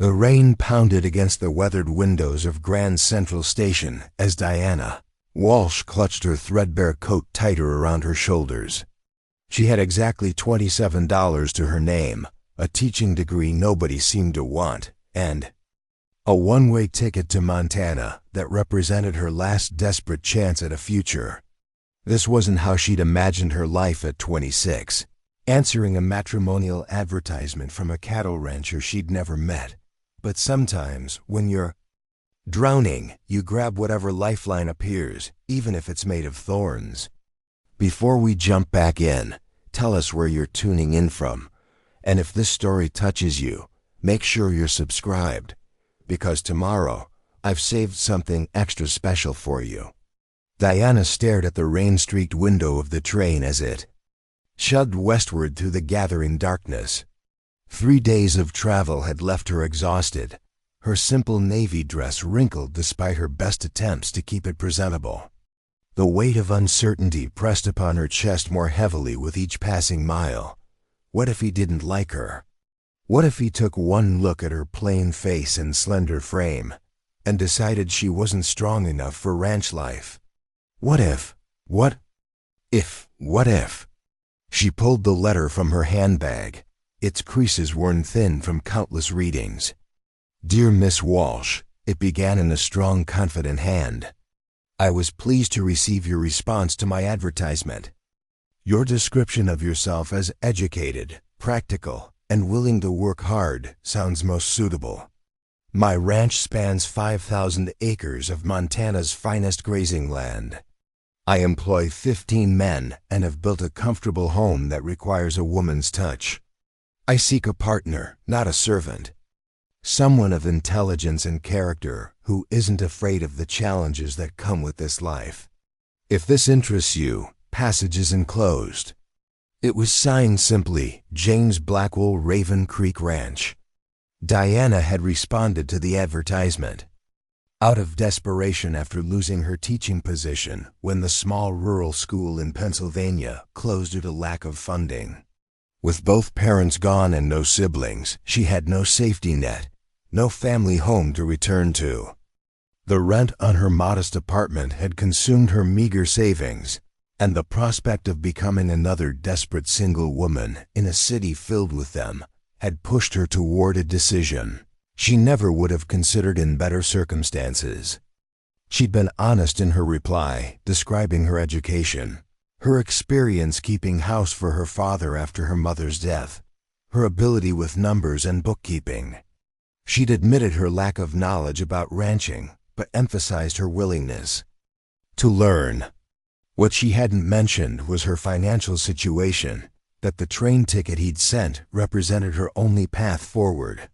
The rain pounded against the weathered windows of Grand Central Station as Diana Walsh clutched her threadbare coat tighter around her shoulders. She had exactly $27 to her name, a teaching degree nobody seemed to want, and a one-way ticket to Montana that represented her last desperate chance at a future. This wasn't how she'd imagined her life at 26, answering a matrimonial advertisement from a cattle rancher she'd never met. But sometimes, when you're drowning, you grab whatever lifeline appears, even if it's made of thorns. Before we jump back in, tell us where you're tuning in from. And if this story touches you, make sure you're subscribed, because tomorrow I've saved something extra special for you. Diana stared at the rain-streaked window of the train as it chugged westward through the gathering darkness. 3 days of travel had left her exhausted, her simple navy dress wrinkled despite her best attempts to keep it presentable. The weight of uncertainty pressed upon her chest more heavily with each passing mile. What if he didn't like her? What if he took one look at her plain face and slender frame and decided she wasn't strong enough for ranch life? What if? She pulled the letter from her handbag, its creases worn thin from countless readings. Dear Miss Walsh, it began in a strong, confident hand. I was pleased to receive your response to my advertisement. Your description of yourself as educated, practical, and willing to work hard sounds most suitable. My ranch spans 5,000 acres of Montana's finest grazing land. I employ 15 men and have built a comfortable home that requires a woman's touch. I seek a partner, not a servant. Someone of intelligence and character who isn't afraid of the challenges that come with this life. If this interests you, passage is enclosed. It was signed simply, James Blackwell, Raven Creek Ranch. Diana had responded to the advertisement out of desperation after losing her teaching position when the small rural school in Pennsylvania closed due to lack of funding. With both parents gone and no siblings, she had no safety net, no family home to return to. The rent on her modest apartment had consumed her meager savings, and the prospect of becoming another desperate single woman in a city filled with them had pushed her toward a decision she never would have considered in better circumstances. She'd been honest in her reply, describing her education, her experience keeping house for her father after her mother's death, her ability with numbers and bookkeeping. She'd admitted her lack of knowledge about ranching, but emphasized her willingness to learn. What she hadn't mentioned was her financial situation, that the train ticket he'd sent represented her only path forward,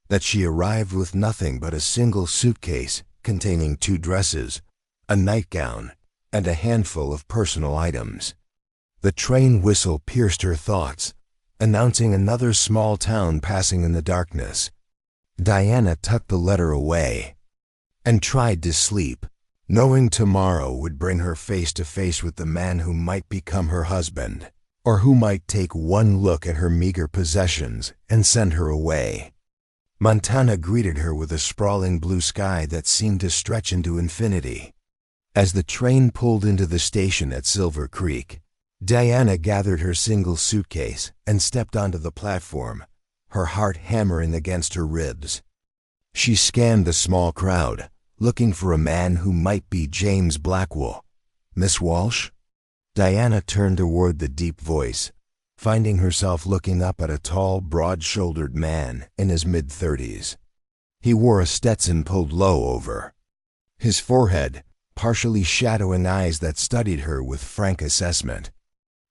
that she arrived with nothing but a single suitcase containing 2 dresses, a nightgown, and a handful of personal items. The train whistle pierced her thoughts, announcing another small town passing in the darkness. Diana tucked the letter away and tried to sleep, knowing tomorrow would bring her face to face with the man who might become her husband, or who might take one look at her meager possessions and send her away. Montana greeted her with a sprawling blue sky that seemed to stretch into infinity. As the train pulled into the station at Silver Creek, Diana gathered her single suitcase and stepped onto the platform, her heart hammering against her ribs. She scanned the small crowd, looking for a man who might be James Blackwell. Miss Walsh? Diana turned toward the deep voice, finding herself looking up at a tall, broad-shouldered man in his mid-30s. He wore a Stetson pulled low over his forehead, partially shadowing eyes that studied her with frank assessment.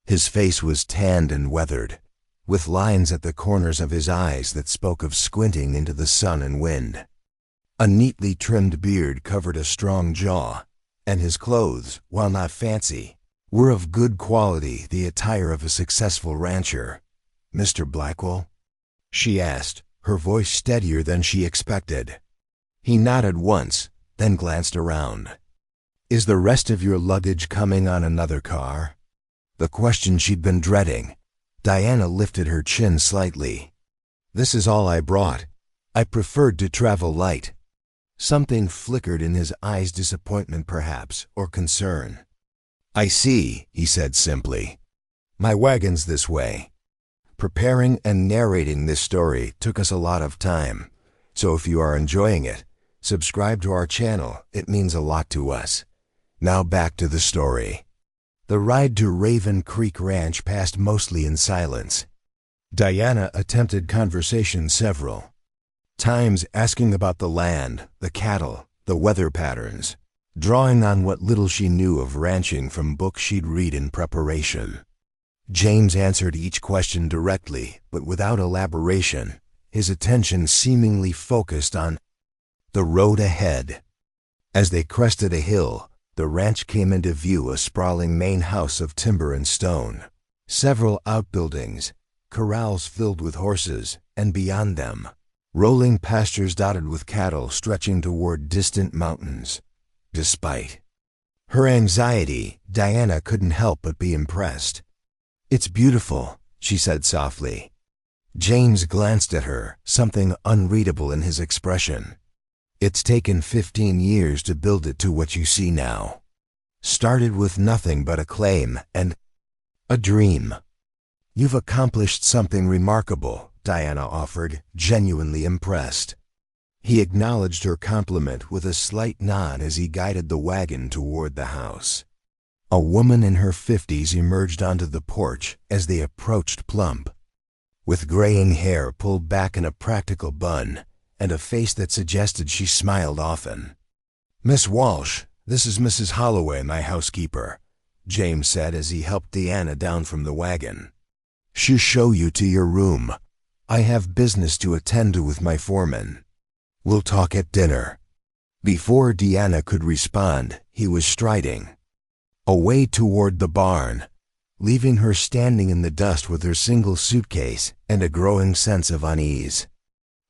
His face was tanned and weathered, with lines at the corners of his eyes that spoke of squinting into the sun and wind. A neatly trimmed beard covered a strong jaw, and his clothes, while not fancy, were of good quality, the attire of a successful rancher. "Mr. Blackwell?" she asked, her voice steadier than she expected. He nodded once, then glanced around. "Is the rest of your luggage coming on another car?" The question she'd been dreading. Diana lifted her chin slightly. "This is all I brought. I preferred to travel light. Something flickered in his eyes, disappointment perhaps, or concern. I see, he said simply. My wagon's this way. Preparing and narrating this story took us a lot of time, so if you are enjoying it, subscribe to our channel. It means a lot to us. Now back to the story. The ride to Raven Creek Ranch passed mostly in silence. Diana attempted conversation several times, asking about the land, the cattle, the weather patterns, drawing on what little she knew of ranching from books she'd read in preparation. James answered each question directly, but without elaboration, his attention seemingly focused on the road ahead. As they crested a hill, the ranch came into view, a sprawling main house of timber and stone, several outbuildings, corrals filled with horses, and beyond them, rolling pastures dotted with cattle stretching toward distant mountains. Despite her anxiety, Diana couldn't help but be impressed. It's beautiful, she said softly. James glanced at her, something unreadable in his expression. It's taken 15 years to build it to what you see now. Started with nothing but a claim and a dream. You've accomplished something remarkable, Diana offered, genuinely impressed. He acknowledged her compliment with a slight nod as he guided the wagon toward the house. A woman in her 50s emerged onto the porch as they approached, plump, with graying hair pulled back in a practical bun, and a face that suggested she smiled often. Miss Walsh, this is Mrs. Holloway, my housekeeper, James said as he helped Diana down from the wagon. She'll show you to your room. I have business to attend to with my foreman. We'll talk at dinner. Before Diana could respond, he was striding away toward the barn, leaving her standing in the dust with her single suitcase and a growing sense of unease.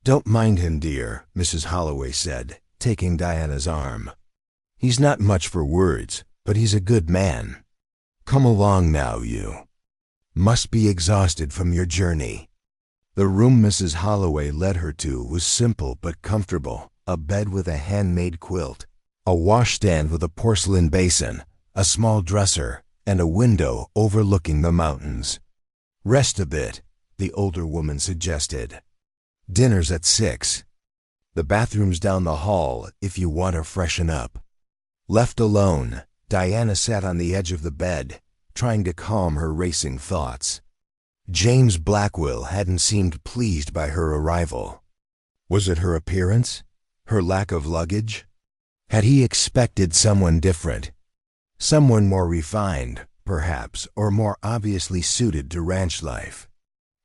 Don't mind him, dear, Mrs. Holloway said, taking Diana's arm. He's not much for words, but he's a good man. Come along now, you must be exhausted from your journey. The room Mrs. Holloway led her to was simple but comfortable, a bed with a handmade quilt, a washstand with a porcelain basin, a small dresser, and a window overlooking the mountains. Rest a bit, the older woman suggested. Dinner's at 6. The bathroom's down the hall if you want to freshen up. Left alone, Diana sat on the edge of the bed, trying to calm her racing thoughts. James Blackwell hadn't seemed pleased by her arrival. Was it her appearance? Her lack of luggage? Had he expected someone different? Someone more refined, perhaps, or more obviously suited to ranch life?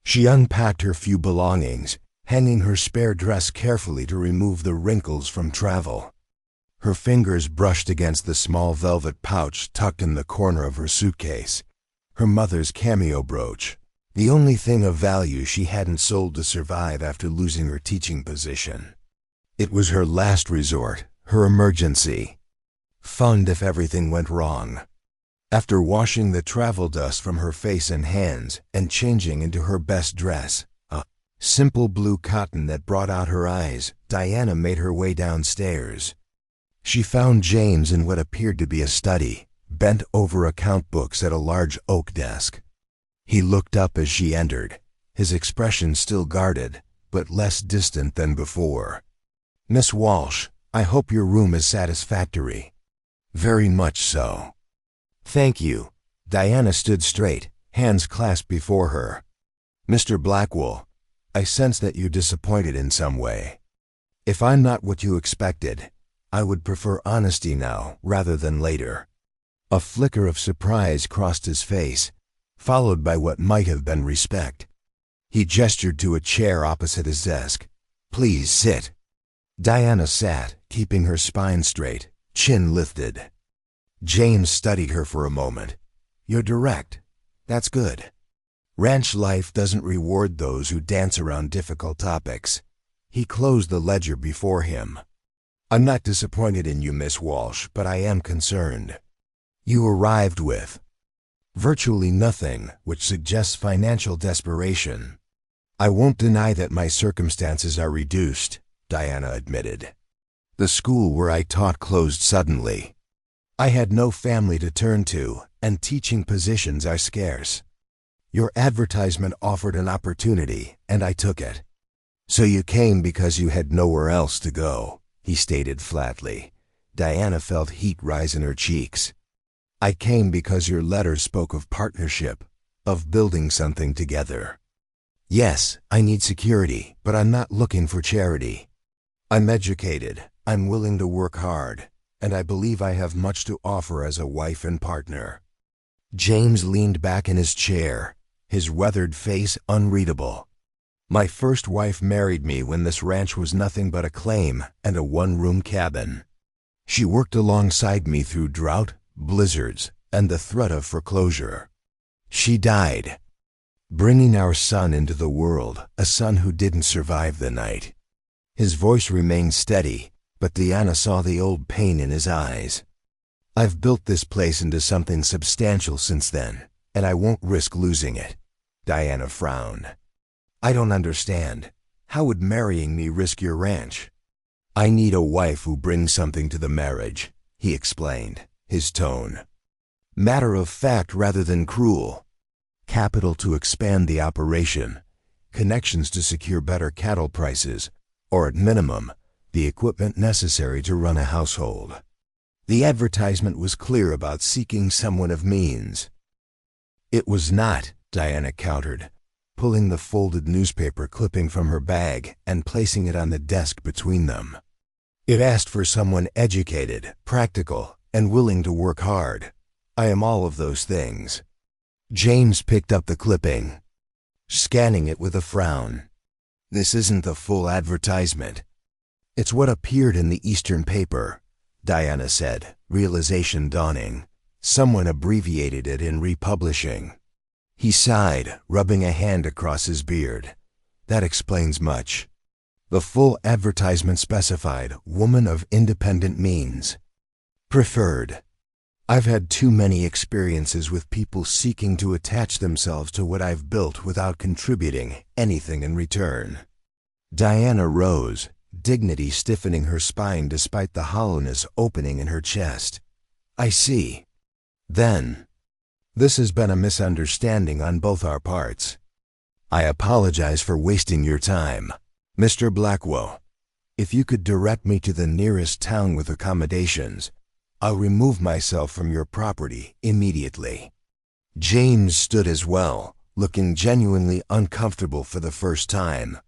She unpacked her few belongings, hanging her spare dress carefully to remove the wrinkles from travel. Her fingers brushed against the small velvet pouch tucked in the corner of her suitcase, her mother's cameo brooch, the only thing of value she hadn't sold to survive after losing her teaching position. It was her last resort, her emergency fund if everything went wrong. After washing the travel dust from her face and hands and changing into her best dress, a simple blue cotton that brought out her eyes, Diana made her way downstairs. She found James in what appeared to be a study, bent over account books at a large oak desk. He looked up as she entered, his expression still guarded, but less distant than before. Miss Walsh, I hope your room is satisfactory. Very much so. Thank you. Diana stood straight, hands clasped before her. Mr. Blackwell, I sense that you're disappointed in some way. If I'm not what you expected, I would prefer honesty now rather than later. A flicker of surprise crossed his face, followed by what might have been respect. He gestured to a chair opposite his desk. Please sit. Diana sat, keeping her spine straight, chin lifted. James studied her for a moment. You're direct. That's good. Ranch life doesn't reward those who dance around difficult topics. He closed the ledger before him. I'm not disappointed in you, Miss Walsh, but I am concerned. You arrived with virtually nothing, which suggests financial desperation. I won't deny that my circumstances are reduced, Diana admitted. The school where I taught closed suddenly. I had no family to turn to, and teaching positions are scarce. Your advertisement offered an opportunity, and I took it. So you came because you had nowhere else to go, he stated flatly. Diana felt heat rise in her cheeks. I came because your letter spoke of partnership, of building something together. Yes, I need security, but I'm not looking for charity. I'm educated, I'm willing to work hard, and I believe I have much to offer as a wife and partner. James leaned back in his chair, his weathered face unreadable. My first wife married me when this ranch was nothing but a claim and a one-room cabin. She worked alongside me through drought, blizzards, and the threat of foreclosure. She died, bringing our son into the world, a son who didn't survive the night. His voice remained steady, but Diana saw the old pain in his eyes. I've built this place into something substantial since then, and I won't risk losing it. Diana frowned. I don't understand. How would marrying me risk your ranch? I need a wife who brings something to the marriage, he explained, his tone matter of fact rather than cruel. Capital to expand the operation, connections to secure better cattle prices, or at minimum, the equipment necessary to run a household. The advertisement was clear about seeking someone of means. It was not, Diana countered, pulling the folded newspaper clipping from her bag and placing it on the desk between them. It asked for someone educated, practical, and willing to work hard. I am all of those things. James picked up the clipping, scanning it with a frown. This isn't the full advertisement. It's what appeared in the Eastern paper, Diana said, realization dawning. Someone abbreviated it in republishing. He sighed, rubbing a hand across his beard. That explains much. The full advertisement specified woman of independent means. Preferred. I've had too many experiences with people seeking to attach themselves to what I've built without contributing anything in return. Diana rose, dignity stiffening her spine despite the hollowness opening in her chest. I see. Then, this has been a misunderstanding on both our parts. I apologize for wasting your time. Mr. Blackwell, if you could direct me to the nearest town with accommodations, I'll remove myself from your property immediately. James stood as well, looking genuinely uncomfortable for the first time.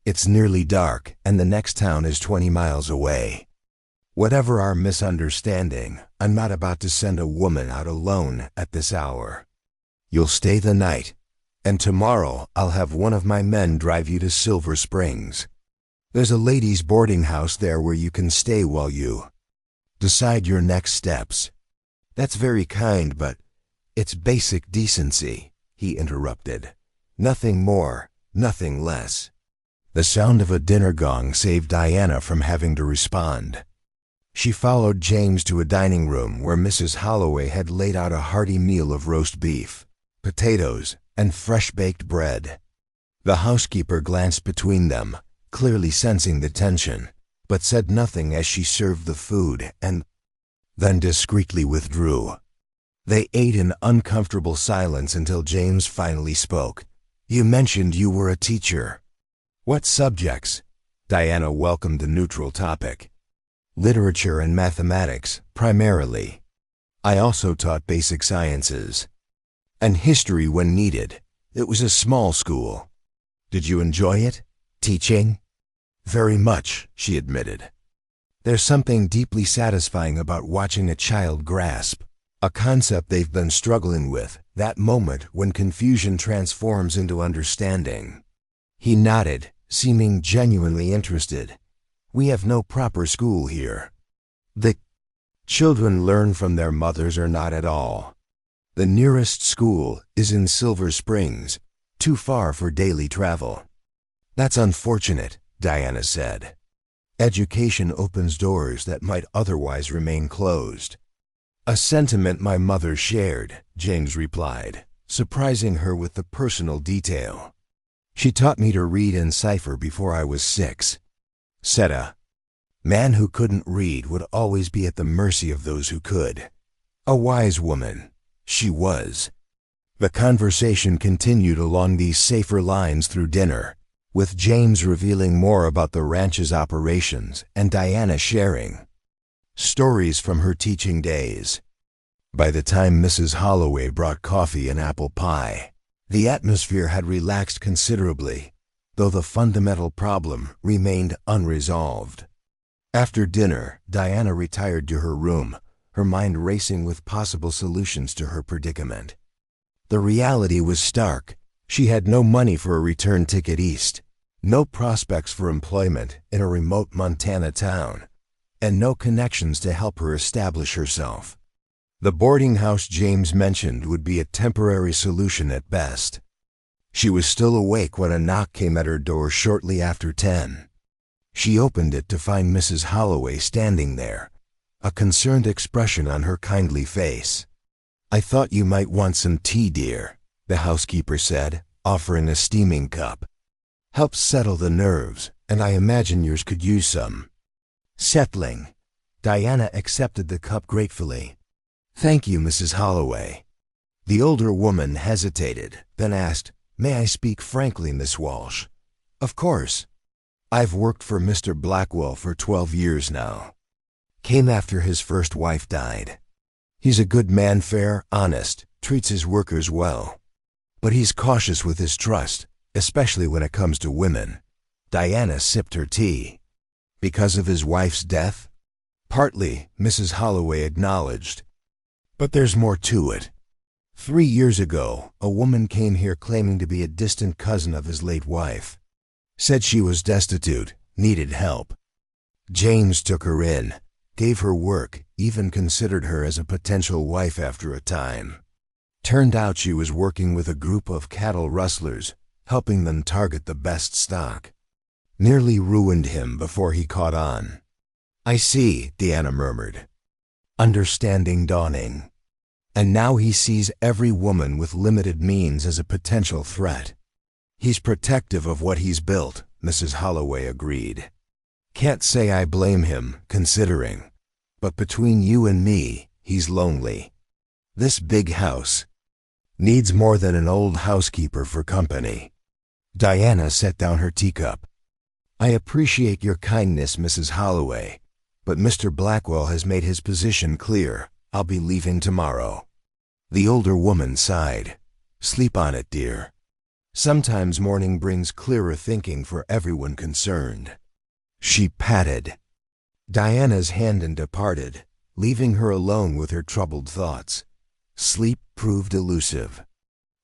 It's nearly dark, and the next town is 20 miles away. Whatever our misunderstanding, I'm not about to send a woman out alone at this hour. You'll stay the night, and tomorrow I'll have one of my men drive you to Silver Springs. There's a ladies' boarding house there where you can stay while you decide your next steps. That's very kind, but it's basic decency, he interrupted. Nothing more, nothing less. The sound of a dinner gong saved Diana from having to respond. She followed James to a dining room where Mrs. Holloway had laid out a hearty meal of roast beef, potatoes, and fresh-baked bread. The housekeeper glanced between them, clearly sensing the tension, but said nothing as she served the food and then discreetly withdrew. They ate in uncomfortable silence until James finally spoke. You mentioned you were a teacher. What subjects? Diana welcomed the neutral topic. Literature and mathematics, primarily. I also taught basic sciences. And history when needed. It was a small school. Did you enjoy it? Teaching? Very much, she admitted. There's something deeply satisfying about watching a child grasp a concept they've been struggling with, that moment when confusion transforms into understanding. He nodded, seeming genuinely interested. We have no proper school here. The children learn from their mothers or not at all. The nearest school is in Silver Springs, too far for daily travel. That's unfortunate, Diana said. Education opens doors that might otherwise remain closed. A sentiment my mother shared, James replied, surprising her with the personal detail. She taught me to read and cipher before I was 6. Said a man who couldn't read would always be at the mercy of those who could. A wise woman, she was. The conversation continued along these safer lines through dinner, with James revealing more about the ranch's operations and Diana sharing stories from her teaching days. By the time Mrs. Holloway brought coffee and apple pie, the atmosphere had relaxed considerably, though the fundamental problem remained unresolved. After dinner, Diana retired to her room, her mind racing with possible solutions to her predicament. The reality was stark. She had no money for a return ticket east, no prospects for employment in a remote Montana town, and no connections to help her establish herself. The boarding house James mentioned would be a temporary solution at best. She was still awake when a knock came at her door shortly after 10. She opened it to find Mrs. Holloway standing there, a concerned expression on her kindly face. "I thought you might want some tea, dear," the housekeeper said, offering a steaming cup. "Helps settle the nerves, and I imagine yours could use some." Settling, Diana accepted the cup gratefully. "Thank you, Mrs. Holloway." The older woman hesitated, then asked, "May I speak frankly, Miss Walsh?" "Of course. I've worked for Mr. Blackwell for 12 years now. Came after his first wife died. He's a good man, fair, honest, treats his workers well. But he's cautious with his trust, especially when it comes to women." Diana sipped her tea. "Because of his wife's death?" "Partly," Mrs. Holloway acknowledged. "But there's more to it. 3 years ago, a woman came here claiming to be a distant cousin of his late wife. Said she was destitute, needed help. James took her in, gave her work, even considered her as a potential wife after a time. Turned out she was working with a group of cattle rustlers, helping them target the best stock. Nearly ruined him before he caught on." "I see," Diana murmured, understanding dawning. "And now he sees every woman with limited means as a potential threat." "He's protective of what he's built," Mrs. Holloway agreed. "Can't say I blame him, considering. But between you and me, he's lonely. This big house needs more than an old housekeeper for company." Diana set down her teacup. "I appreciate your kindness, Mrs. Holloway, but Mr. Blackwell has made his position clear. I'll be leaving tomorrow." The older woman sighed. "Sleep on it, dear. Sometimes morning brings clearer thinking for everyone concerned." She patted Diana's hand and departed, leaving her alone with her troubled thoughts. Sleep proved elusive.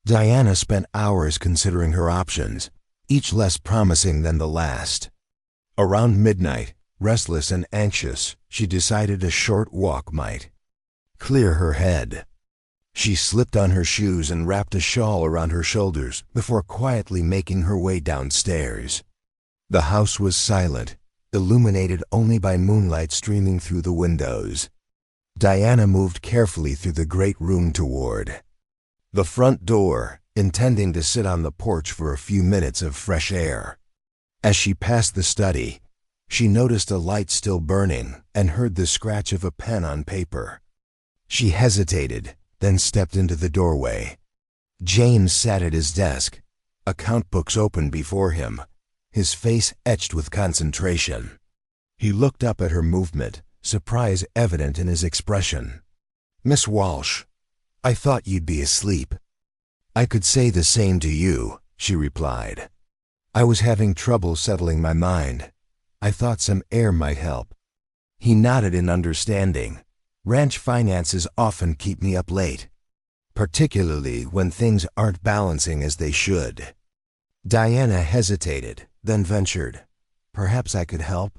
Diana spent hours considering her options, each less promising than the last. Around midnight, restless and anxious, she decided a short walk might clear her head. She slipped on her shoes and wrapped a shawl around her shoulders before quietly making her way downstairs. The house was silent, illuminated only by moonlight streaming through the windows. Diana moved carefully through the great room toward the front door, intending to sit on the porch for a few minutes of fresh air. As she passed the study, she noticed a light still burning and heard the scratch of a pen on paper. She hesitated, then stepped into the doorway. James sat at his desk, account books open before him, his face etched with concentration. He looked up at her movement, surprise evident in his expression. "Miss Walsh, I thought you'd be asleep." "I could say the same to you," she replied. "I was having trouble settling my mind. I thought some air might help." He nodded in understanding. "Ranch finances often keep me up late, particularly when things aren't balancing as they should." Diana hesitated, then ventured, "Perhaps I could help.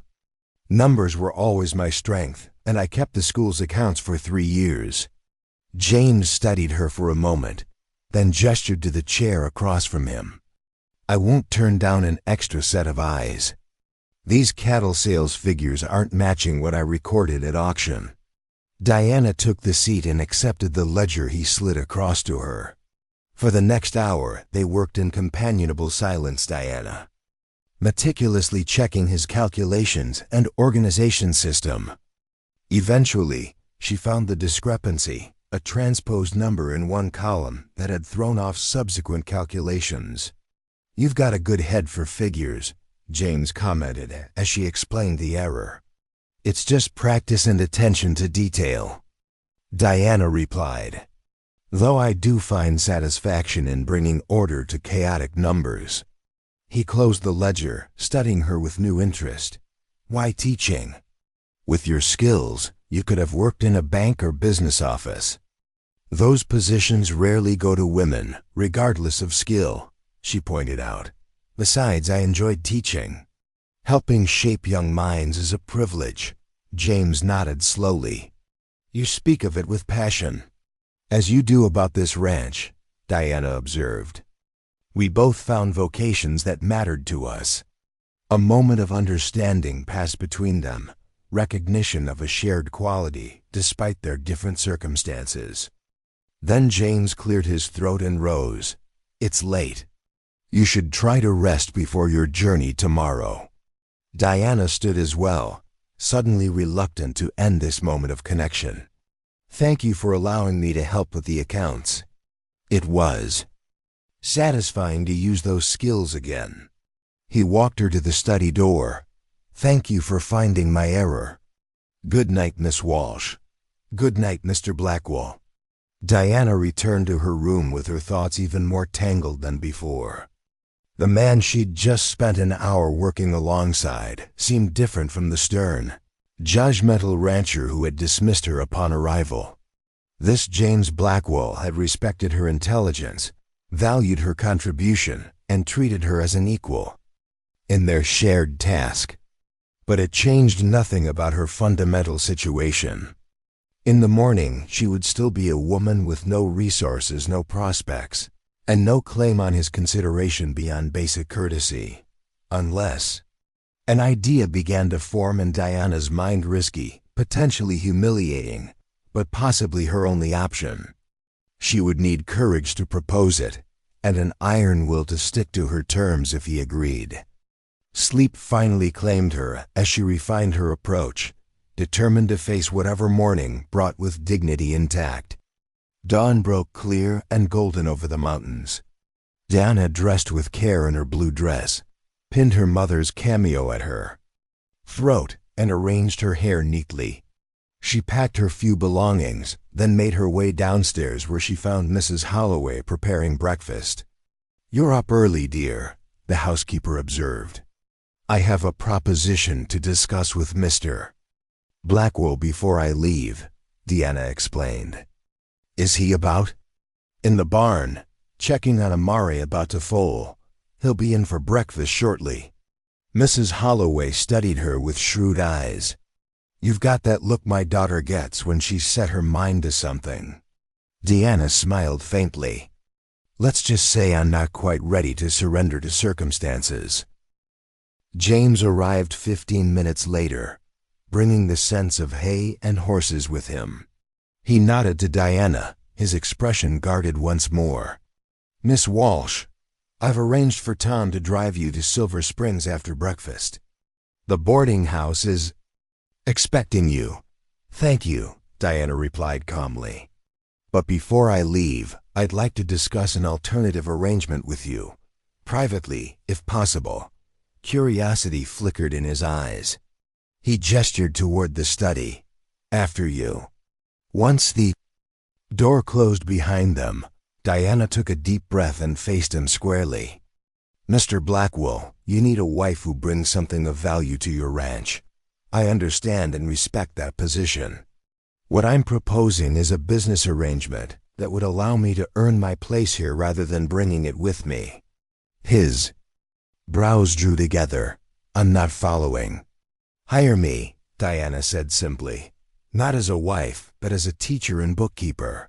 Numbers were always my strength, and I kept the school's accounts for 3 years. James studied her for a moment, then gestured to the chair across from him. "I won't turn down an extra set of eyes. These cattle sales figures aren't matching what I recorded at auction." Diana took the seat and accepted the ledger he slid across to her. For the next hour, they worked in companionable silence, Diana, meticulously checking his calculations and organization system. Eventually, she found the discrepancy, a transposed number in one column that had thrown off subsequent calculations. "You've got a good head for figures," James commented as she explained the error. "It's just practice and attention to detail," Diana replied. "Though I do find satisfaction in bringing order to chaotic numbers." He closed the ledger, studying her with new interest. "Why teaching? With your skills, you could have worked in a bank or business office." "Those positions rarely go to women, regardless of skill," she pointed out. "Besides, I enjoyed teaching. Helping shape young minds is a privilege." James nodded slowly. "You speak of it with passion." "As you do about this ranch," Diana observed. "We both found vocations that mattered to us." A moment of understanding passed between them, recognition of a shared quality despite their different circumstances. Then James cleared his throat and rose. "It's late. You should try to rest before your journey tomorrow." Diana stood as well, suddenly reluctant to end this moment of connection. "Thank you for allowing me to help with the accounts. It was satisfying to use those skills again." He walked her to the study door. "Thank you for finding my error." "Good night, Miss Walsh." "Good night, Mr. Blackwell." Diana returned to her room with her thoughts even more tangled than before. The man she'd just spent an hour working alongside seemed different from the stern, judgmental rancher who had dismissed her upon arrival. This James Blackwell had respected her intelligence, valued her contribution, and treated her as an equal in their shared task. But it changed nothing about her fundamental situation. In the morning, she would still be a woman with no resources, no prospects, and no claim on his consideration beyond basic courtesy. Unless an idea began to form in Diana's mind, risky, potentially humiliating, but possibly her only option. She would need courage to propose it, and an iron will to stick to her terms if he agreed. Sleep finally claimed her as she refined her approach, determined to face whatever morning brought with dignity intact. Dawn broke clear and golden over the mountains. Diana, dressed with care in her blue dress, pinned her mother's cameo at her throat and arranged her hair neatly. She packed her few belongings, then made her way downstairs where she found Mrs. Holloway preparing breakfast. "You're up early, dear," the housekeeper observed. "I have a proposition to discuss with Mr. Blackwell before I leave," Diana explained. "Is he about?" "In the barn, checking on Amari about to foal. He'll be in for breakfast shortly." Mrs. Holloway studied her with shrewd eyes. "You've got that look my daughter gets when she's set her mind to something." Diana smiled faintly. "Let's just say I'm not quite ready to surrender to circumstances." James arrived 15 minutes later, bringing the scents of hay and horses with him. He nodded to Diana, his expression guarded once more. "Miss Walsh, I've arranged for Tom to drive you to Silver Springs after breakfast. The boarding house is expecting you." "Thank you," Diana replied calmly. "But before I leave, I'd like to discuss an alternative arrangement with you, privately, if possible." Curiosity flickered in his eyes. He gestured toward the study. "After you." Once the door closed behind them, Diana took a deep breath and faced him squarely. "Mr. Blackwell, you need a wife who brings something of value to your ranch. I understand and respect that position. What I'm proposing is a business arrangement that would allow me to earn my place here rather than bringing it with me." His brows drew together. "I'm not following." "Hire me," Diana said simply. "Not as a wife, but as a teacher and bookkeeper.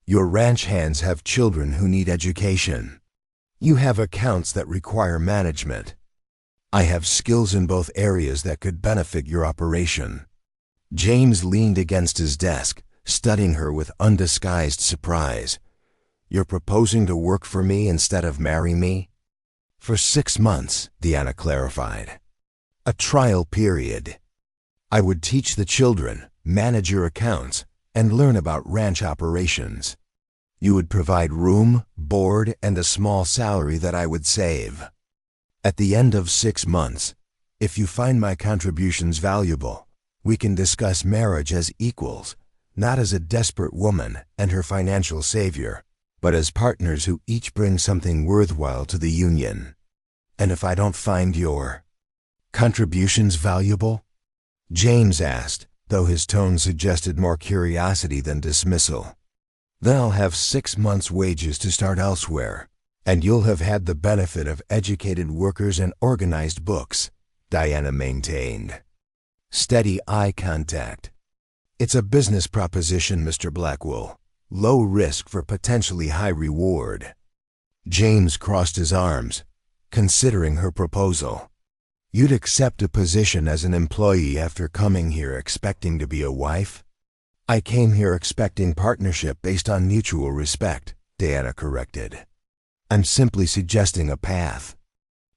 Your ranch hands have children who need education. You have accounts that require management. I have skills in both areas that could benefit your operation." James leaned against his desk, studying her with undisguised surprise. You're proposing to work for me instead of marry me? For 6 months, Diana clarified. A trial period. I would teach the children, manage your accounts, and learn about ranch operations. You would provide room, board, and a small salary that I would save. At the end of 6 months, if you find my contributions valuable, we can discuss marriage as equals, not as a desperate woman and her financial savior, but as partners who each bring something worthwhile to the union. And if I don't find your contributions valuable? James asked, though his tone suggested more curiosity than dismissal. Then I'll have 6 months' wages to start elsewhere, and you'll have had the benefit of educated workers and organized books, Diana maintained. Steady eye contact. It's a business proposition, Mr. Blackwell. Low risk for potentially high reward. James crossed his arms, considering her proposal. You'd accept a position as an employee after coming here expecting to be a wife? I came here expecting partnership based on mutual respect, Diana corrected. I'm simply suggesting a path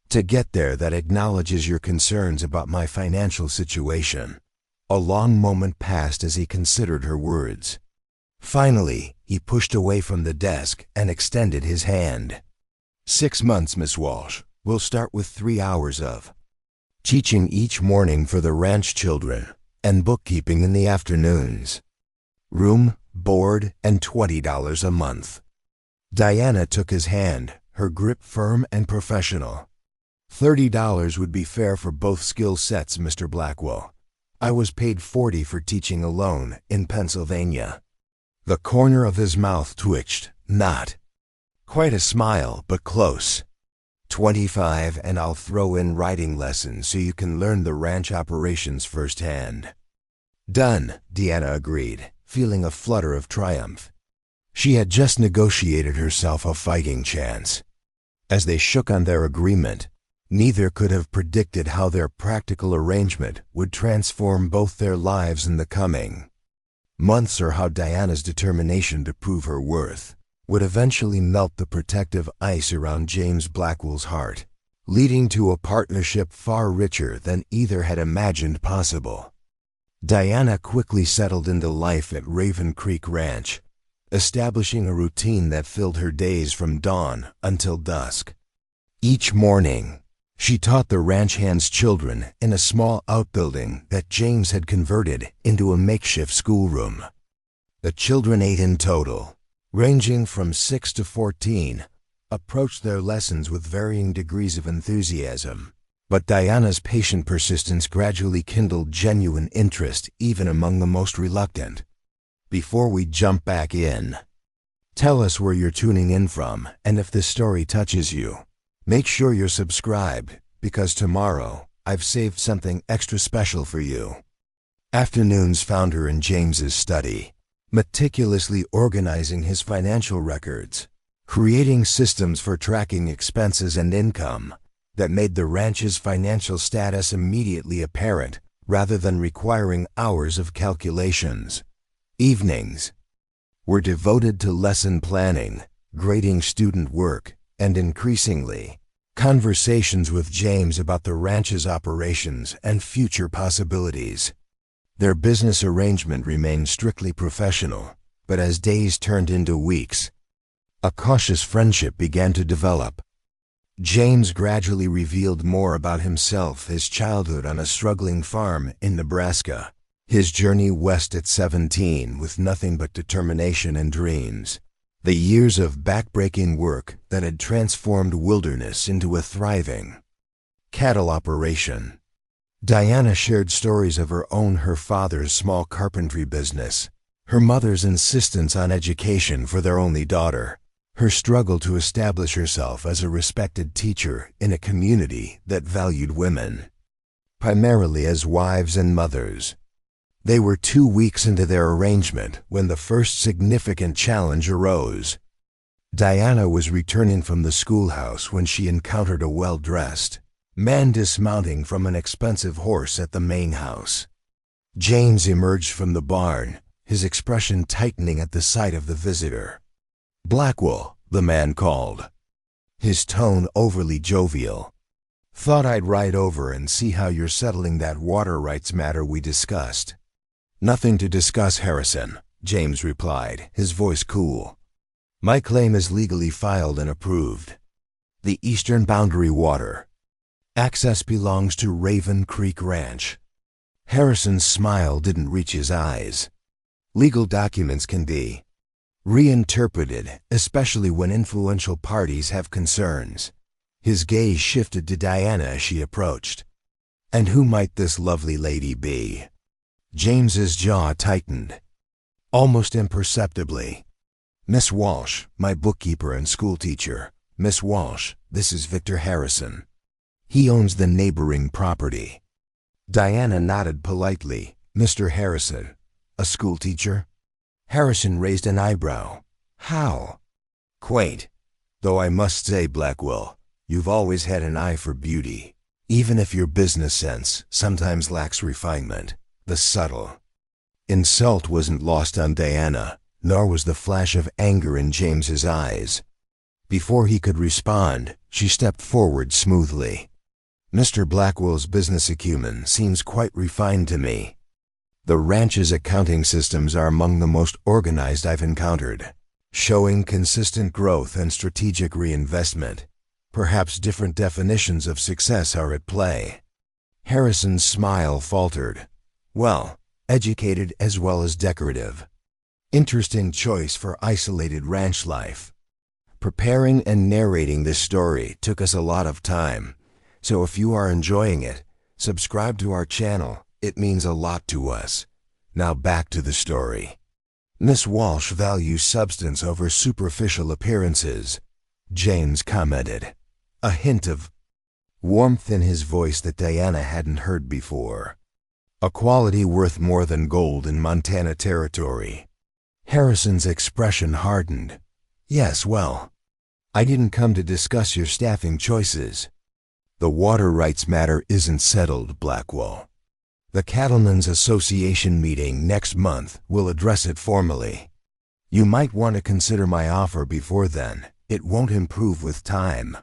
to get there that acknowledges your concerns about my financial situation. A long moment passed as he considered her words. Finally, he pushed away from the desk and extended his hand. 6 months, Miss Walsh. We'll start with 3 hours of teaching each morning for the ranch children and bookkeeping in the afternoons. Room, board, and $20 a month. Diana took his hand, her grip firm and professional. $30 would be fair for both skill sets, Mr. Blackwell. I was paid $40 for teaching alone in Pennsylvania. The corner of his mouth twitched, not quite a smile, but close. $25, and I'll throw in writing lessons so you can learn the ranch operations firsthand. Done, Diana agreed, feeling a flutter of triumph. She had just negotiated herself a fighting chance. As they shook on their agreement, neither could have predicted how their practical arrangement would transform both their lives in the coming months, or how Diana's determination to prove her worth would eventually melt the protective ice around James Blackwell's heart, leading to a partnership far richer than either had imagined possible. Diana quickly settled into life at Raven Creek Ranch, establishing a routine that filled her days from dawn until dusk. Each morning, she taught the ranch hands' children in a small outbuilding that James had converted into a makeshift schoolroom. The children 8 in total, ranging from 6 to 14, approached their lessons with varying degrees of enthusiasm. But Diana's patient persistence gradually kindled genuine interest even among the most reluctant. Before we jump back in, tell us where you're tuning in from, and if this story touches you, make sure you're subscribed, because tomorrow I've saved something extra special for you. Afternoons found her in James's study, meticulously organizing his financial records, creating systems for tracking expenses and income that made the ranch's financial status immediately apparent rather than requiring hours of calculations. Evenings were devoted to lesson planning, grading student work, and increasingly, conversations with James about the ranch's operations and future possibilities. Their business arrangement remained strictly professional, but as days turned into weeks, a cautious friendship began to develop. James gradually revealed more about himself, his childhood on a struggling farm in Nebraska, his journey west at 17 with nothing but determination and dreams, the years of backbreaking work that had transformed wilderness into a thriving cattle operation. Diana shared stories of her father's small carpentry business, her mother's insistence on education for their only daughter, her struggle to establish herself as a respected teacher in a community that valued women primarily as wives and mothers. They were 2 weeks into their arrangement when the first significant challenge arose. Diana was returning from the schoolhouse when she encountered a well-dressed man dismounting from an expensive horse at the main house. James emerged from the barn, his expression tightening at the sight of the visitor. Blackwell, the man called, his tone overly jovial. Thought I'd ride over and see how you're settling that water rights matter we discussed. Nothing to discuss, Harrison, James replied, his voice cool. My claim is legally filed and approved. The eastern boundary water. Access belongs to Raven Creek Ranch. Harrison's smile didn't reach his eyes. Legal documents can be reinterpreted, especially when influential parties have concerns. His gaze shifted to Diana as she approached. And who might this lovely lady be? James's jaw tightened, almost imperceptibly. Miss Walsh, my bookkeeper and schoolteacher. Miss Walsh, this is Victor Harrison. He owns the neighboring property. Diana nodded politely. Mr. Harrison, a schoolteacher? Harrison raised an eyebrow. How? Quaint. Though I must say, Blackwell, you've always had an eye for beauty, even if your business sense sometimes lacks refinement. The subtle insult wasn't lost on Diana, nor was the flash of anger in James's eyes. Before he could respond, she stepped forward smoothly. Mr. Blackwell's business acumen seems quite refined to me. The ranch's accounting systems are among the most organized I've encountered, showing consistent growth and strategic reinvestment. Perhaps different definitions of success are at play. Harrison's smile faltered. Well, educated as well as decorative. Interesting choice for isolated ranch life. Preparing and narrating this story took us a lot of time, so if you are enjoying it, subscribe to our channel. It means a lot to us. Now back to the story. Miss Walsh values substance over superficial appearances, James commented, a hint of warmth in his voice that Diana hadn't heard before. A quality worth more than gold in Montana territory. Harrison's expression hardened. Yes, well, I didn't come to discuss your staffing choices. The water rights matter isn't settled, Blackwell. The Cattlemen's Association meeting next month will address it formally. You might want to consider my offer before then. It won't improve with time.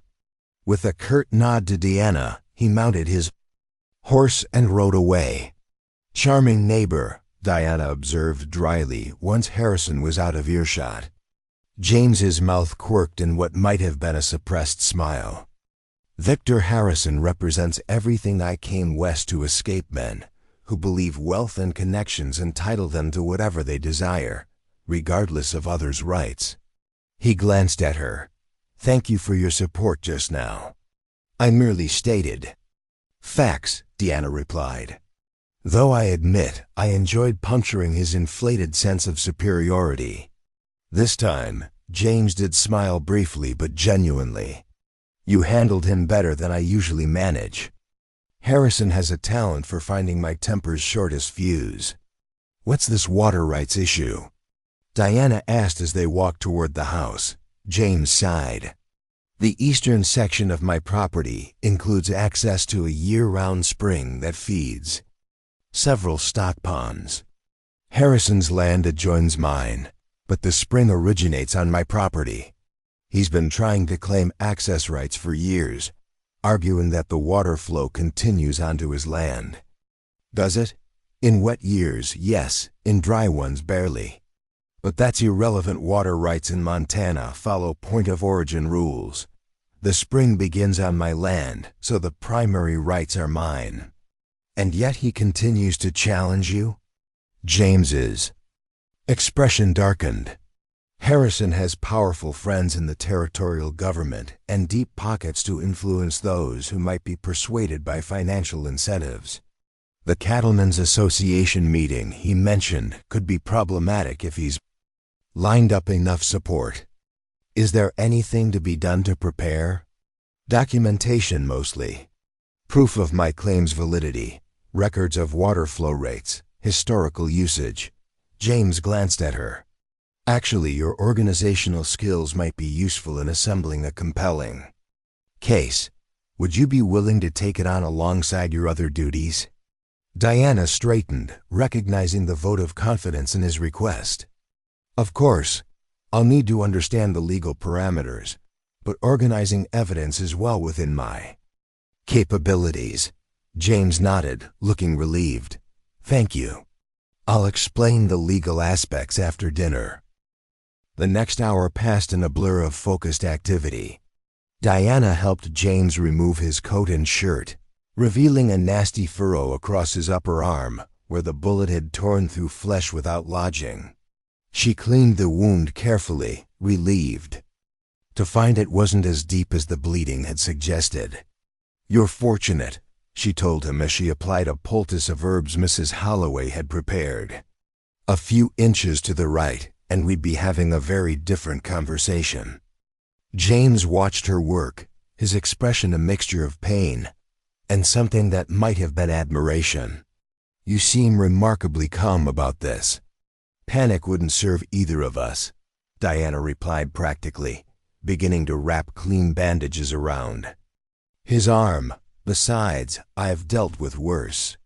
With a curt nod to Diana, he mounted his horse and rode away. Charming neighbor, Diana observed dryly once Harrison was out of earshot. James's mouth quirked in what might have been a suppressed smile. Victor Harrison represents everything I came west to escape: men who believe wealth and connections entitle them to whatever they desire, regardless of others' rights. He glanced at her. Thank you for your support just now. I merely stated facts, Diana replied. Though I admit I enjoyed puncturing his inflated sense of superiority. This time, James did smile briefly but genuinely. You handled him better than I usually manage. Harrison has a talent for finding my temper's shortest fuse. What's this water rights issue? Diana asked as they walked toward the house. James sighed. The eastern section of my property includes access to a year-round spring that feeds several stock ponds. Harrison's land adjoins mine, but the spring originates on my property. He's been trying to claim access rights for years, arguing that the water flow continues onto his land. Does it? In wet years, yes. In dry ones, barely. But that's irrelevant. Water rights in Montana follow point-of-origin rules. The spring begins on my land, so the primary rights are mine. And yet he continues to challenge you? James's expression darkened. Harrison has powerful friends in the territorial government and deep pockets to influence those who might be persuaded by financial incentives. The Cattlemen's Association meeting he mentioned could be problematic if he's lined up enough support. Is there anything to be done to prepare? Documentation mostly. Proof of my claim's validity, records of water flow rates, historical usage. James glanced at her. Actually, your organizational skills might be useful in assembling a compelling case. Would you be willing to take it on alongside your other duties? Diana straightened, recognizing the vote of confidence in his request. Of course. I'll need to understand the legal parameters, but organizing evidence is well within my capabilities. James nodded, looking relieved. Thank you. I'll explain the legal aspects after dinner. The next hour passed in a blur of focused activity. Diana helped James remove his coat and shirt, revealing a nasty furrow across his upper arm where the bullet had torn through flesh without lodging. She cleaned the wound carefully, relieved to find it wasn't as deep as the bleeding had suggested. You're fortunate, she told him as she applied a poultice of herbs Mrs. Holloway had prepared. A few inches to the right, and we'd be having a very different conversation. James watched her work, his expression a mixture of pain and something that might have been admiration. You seem remarkably calm about this. Panic wouldn't serve either of us, Diana replied practically, beginning to wrap clean bandages around his arm. Besides, I've dealt with worse.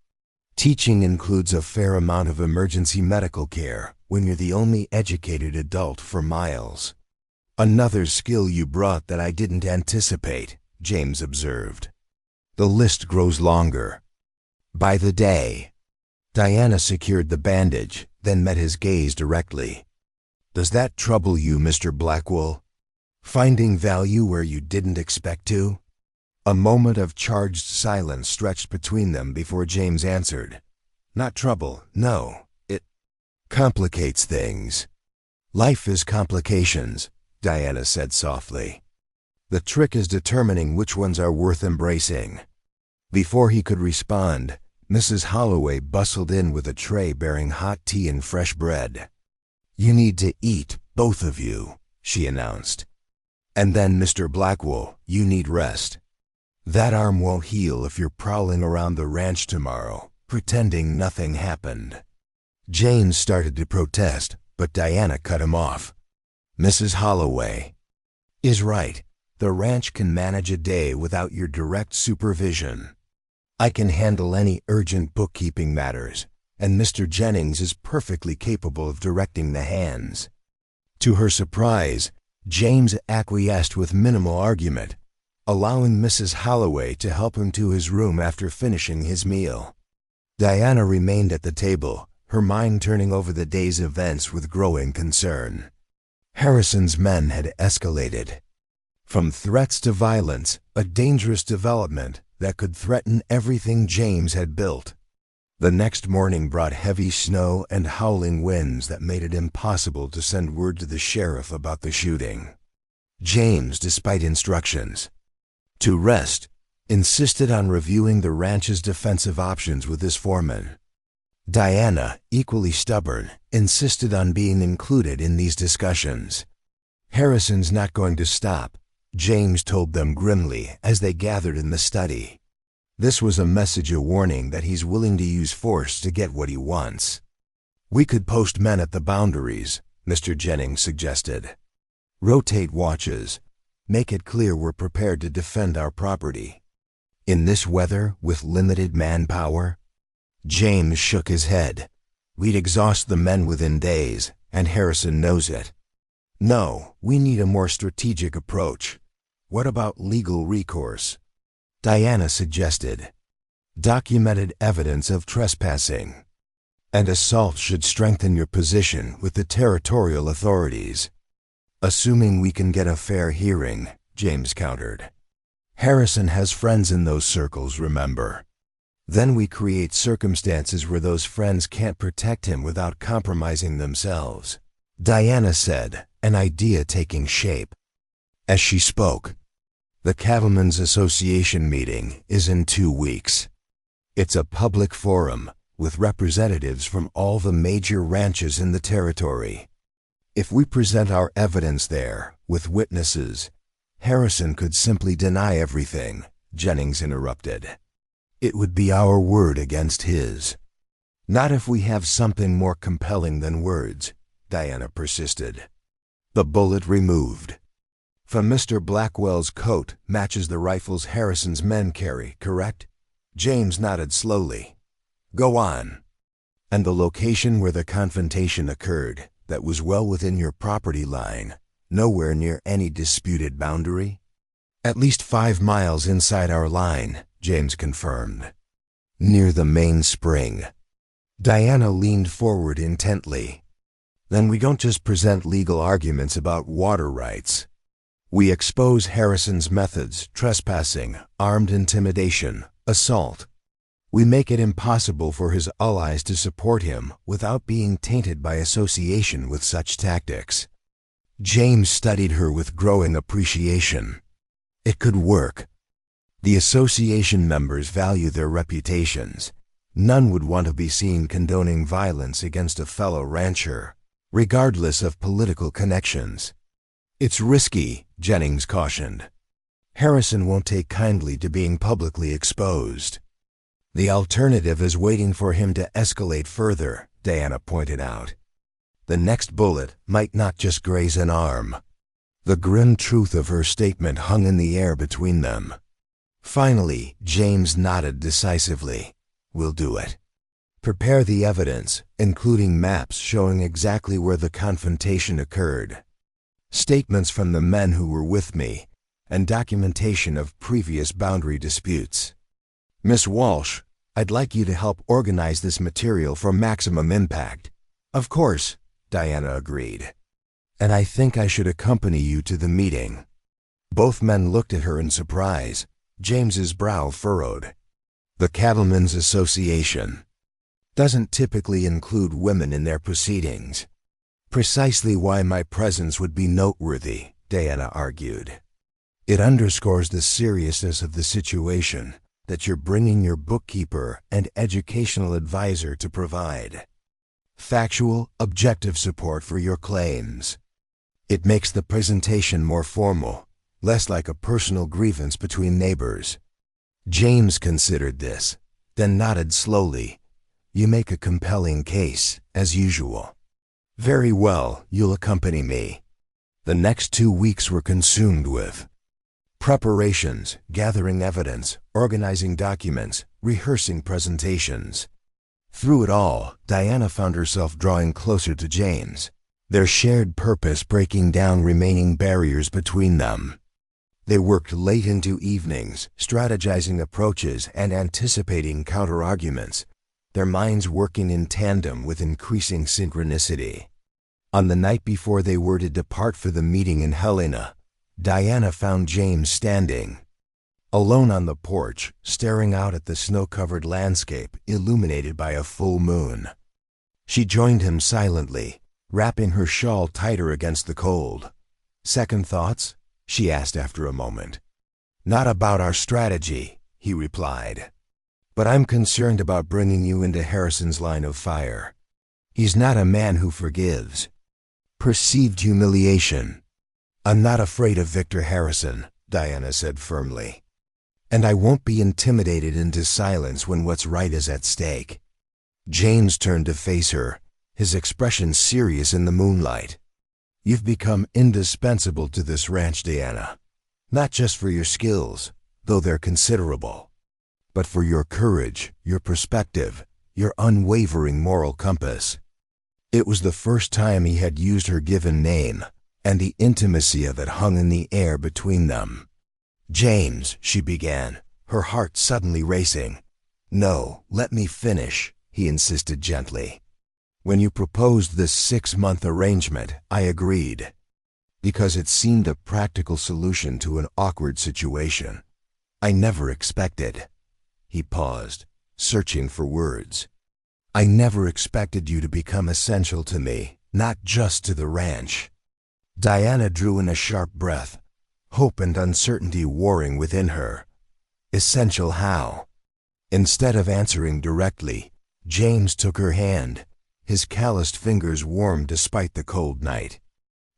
Teaching includes a fair amount of emergency medical care when you're the only educated adult for miles. Another skill you brought that I didn't anticipate, James observed. The list grows longer by the day. Diana secured the bandage, then met his gaze directly. Does that trouble you, Mr. Blackwell? Finding value where you didn't expect to? A moment of charged silence stretched between them before James answered. Not trouble, no. It complicates things. Life is complications, Diana said softly. The trick is determining which ones are worth embracing. Before he could respond, Mrs. Holloway bustled in with a tray bearing hot tea and fresh bread. You need to eat, both of you, she announced. And then, Mr. Blackwell, you need rest. That arm won't heal if you're prowling around the ranch tomorrow, pretending nothing happened. James started to protest, but Diana cut him off. Mrs. Holloway is right. The ranch can manage a day without your direct supervision. I can handle any urgent bookkeeping matters, and Mr. Jennings is perfectly capable of directing the hands. To her surprise, James acquiesced with minimal argument, allowing Mrs. Holloway to help him to his room after finishing his meal. Diana remained at the table, her mind turning over the day's events with growing concern. Harrison's men had escalated. From threats to violence, a dangerous development that could threaten everything James had built. The next morning brought heavy snow and howling winds that made it impossible to send word to the sheriff about the shooting. James, despite instructions to rest, insisted on reviewing the ranch's defensive options with his foreman. Diana, equally stubborn, insisted on being included in these discussions. Harrison's not going to stop, James told them grimly as they gathered in the study. This was a message, a warning that he's willing to use force to get what he wants. We could post men at the boundaries, Mr. Jennings suggested. Rotate watches. Make it clear we're prepared to defend our property. In this weather, with limited manpower? James shook his head. We'd exhaust the men within days, and Harrison knows it. No, we need a more strategic approach. What about legal recourse? Diana suggested. Documented evidence of trespassing and assault should strengthen your position with the territorial authorities. Assuming we can get a fair hearing, James countered. Harrison has friends in those circles, remember. Then we create circumstances where those friends can't protect him without compromising themselves, Diana said, an idea taking shape. As she spoke, the Cattlemen's Association meeting is in 2 weeks. It's a public forum with representatives from all the major ranches in the territory. If we present our evidence there, with witnesses, Harrison could simply deny everything, Jennings interrupted. It would be our word against his. Not if we have something more compelling than words, Diana persisted. The bullet removed from Mr. Blackwell's coat matches the rifles Harrison's men carry, correct? James nodded slowly. Go on. And the location where the confrontation occurred, that was well within your property line, nowhere near any disputed boundary? At least 5 miles inside our line, James confirmed. Near the main spring. Diana leaned forward intently. Then we don't just present legal arguments about water rights. We expose Harrison's methods: trespassing, armed intimidation, assault. We make it impossible for his allies to support him without being tainted by association with such tactics. James studied her with growing appreciation. It could work. The association members value their reputations. None would want to be seen condoning violence against a fellow rancher, regardless of political connections. It's risky, Jennings cautioned. Harrison won't take kindly to being publicly exposed. The alternative is waiting for him to escalate further, Diana pointed out. The next bullet might not just graze an arm. The grim truth of her statement hung in the air between them. Finally, James nodded decisively. We'll do it. Prepare the evidence, including maps showing exactly where the confrontation occurred, statements from the men who were with me, and documentation of previous boundary disputes. Miss Walsh, I'd like you to help organize this material for maximum impact. Of course, Diana agreed. And I think I should accompany you to the meeting. Both men looked at her in surprise. James's brow furrowed. The Cattlemen's Association doesn't typically include women in their proceedings. Precisely why my presence would be noteworthy, Diana argued. It underscores the seriousness of the situation that you're bringing your bookkeeper and educational advisor to provide. Factual, objective support for your claims. It makes the presentation more formal, less like a personal grievance between neighbors. James considered this, then nodded slowly. You make a compelling case, as usual. Very well, you'll accompany me. The next 2 weeks were consumed with preparations, gathering evidence, organizing documents, rehearsing presentations. Through it all, Diana found herself drawing closer to James, their shared purpose breaking down remaining barriers between them. They worked late into evenings, strategizing approaches and anticipating counter-arguments, their minds working in tandem with increasing synchronicity. On the night before they were to depart for the meeting in Helena, Diana found James standing, alone on the porch, staring out at the snow-covered landscape illuminated by a full moon. She joined him silently, wrapping her shawl tighter against the cold. Second thoughts? She asked after a moment. Not about our strategy, he replied. But I'm concerned about bringing you into Harrison's line of fire. He's not a man who forgives. Perceived humiliation. I'm not afraid of Victor Harrison, Diana said firmly. And I won't be intimidated into silence when what's right is at stake. James turned to face her, his expression serious in the moonlight. You've become indispensable to this ranch, Diana. Not just for your skills, though they're considerable, but for your courage, your perspective, your unwavering moral compass. It was the first time he had used her given name, and the intimacy of it hung in the air between them. James, she began, her heart suddenly racing. No, let me finish, he insisted gently. When you proposed this 6-month arrangement, I agreed, because it seemed a practical solution to an awkward situation. I never expected. He paused, searching for words. I never expected you to become essential to me, not just to the ranch. Diana drew in a sharp breath, hope and uncertainty warring within her. Essential how? Instead of answering directly, James took her hand. His calloused fingers warm despite the cold night.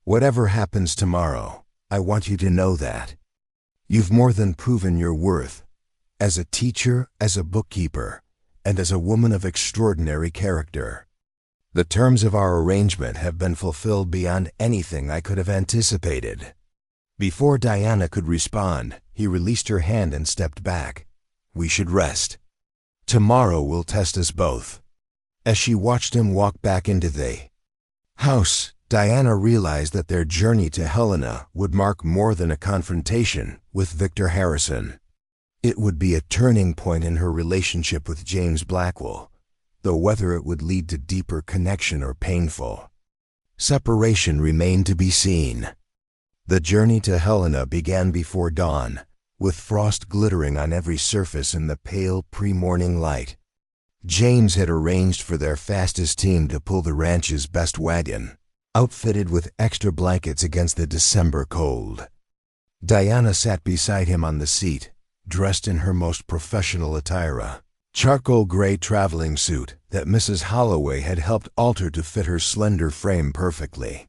Whatever happens tomorrow, I want you to know that. You've more than proven your worth, as a teacher, as a bookkeeper, and as a woman of extraordinary character. The terms of our arrangement have been fulfilled beyond anything I could have anticipated. Before Diana could respond, he released her hand and stepped back. We should rest. Tomorrow will test us both. As she watched him walk back into the House. Diana realized that their journey to Helena would mark more than a confrontation with Victor Harrison. It would be a turning point in her relationship with James Blackwell, though whether it would lead to deeper connection or painful separation remained to be seen. The journey to Helena began before dawn, with frost glittering on every surface in the pale pre-morning light. James had arranged for their fastest team to pull the ranch's best wagon, outfitted with extra blankets against the December cold. Diana sat beside him on the seat, dressed in her most professional attire, charcoal gray traveling suit that Mrs. Holloway had helped alter to fit her slender frame perfectly.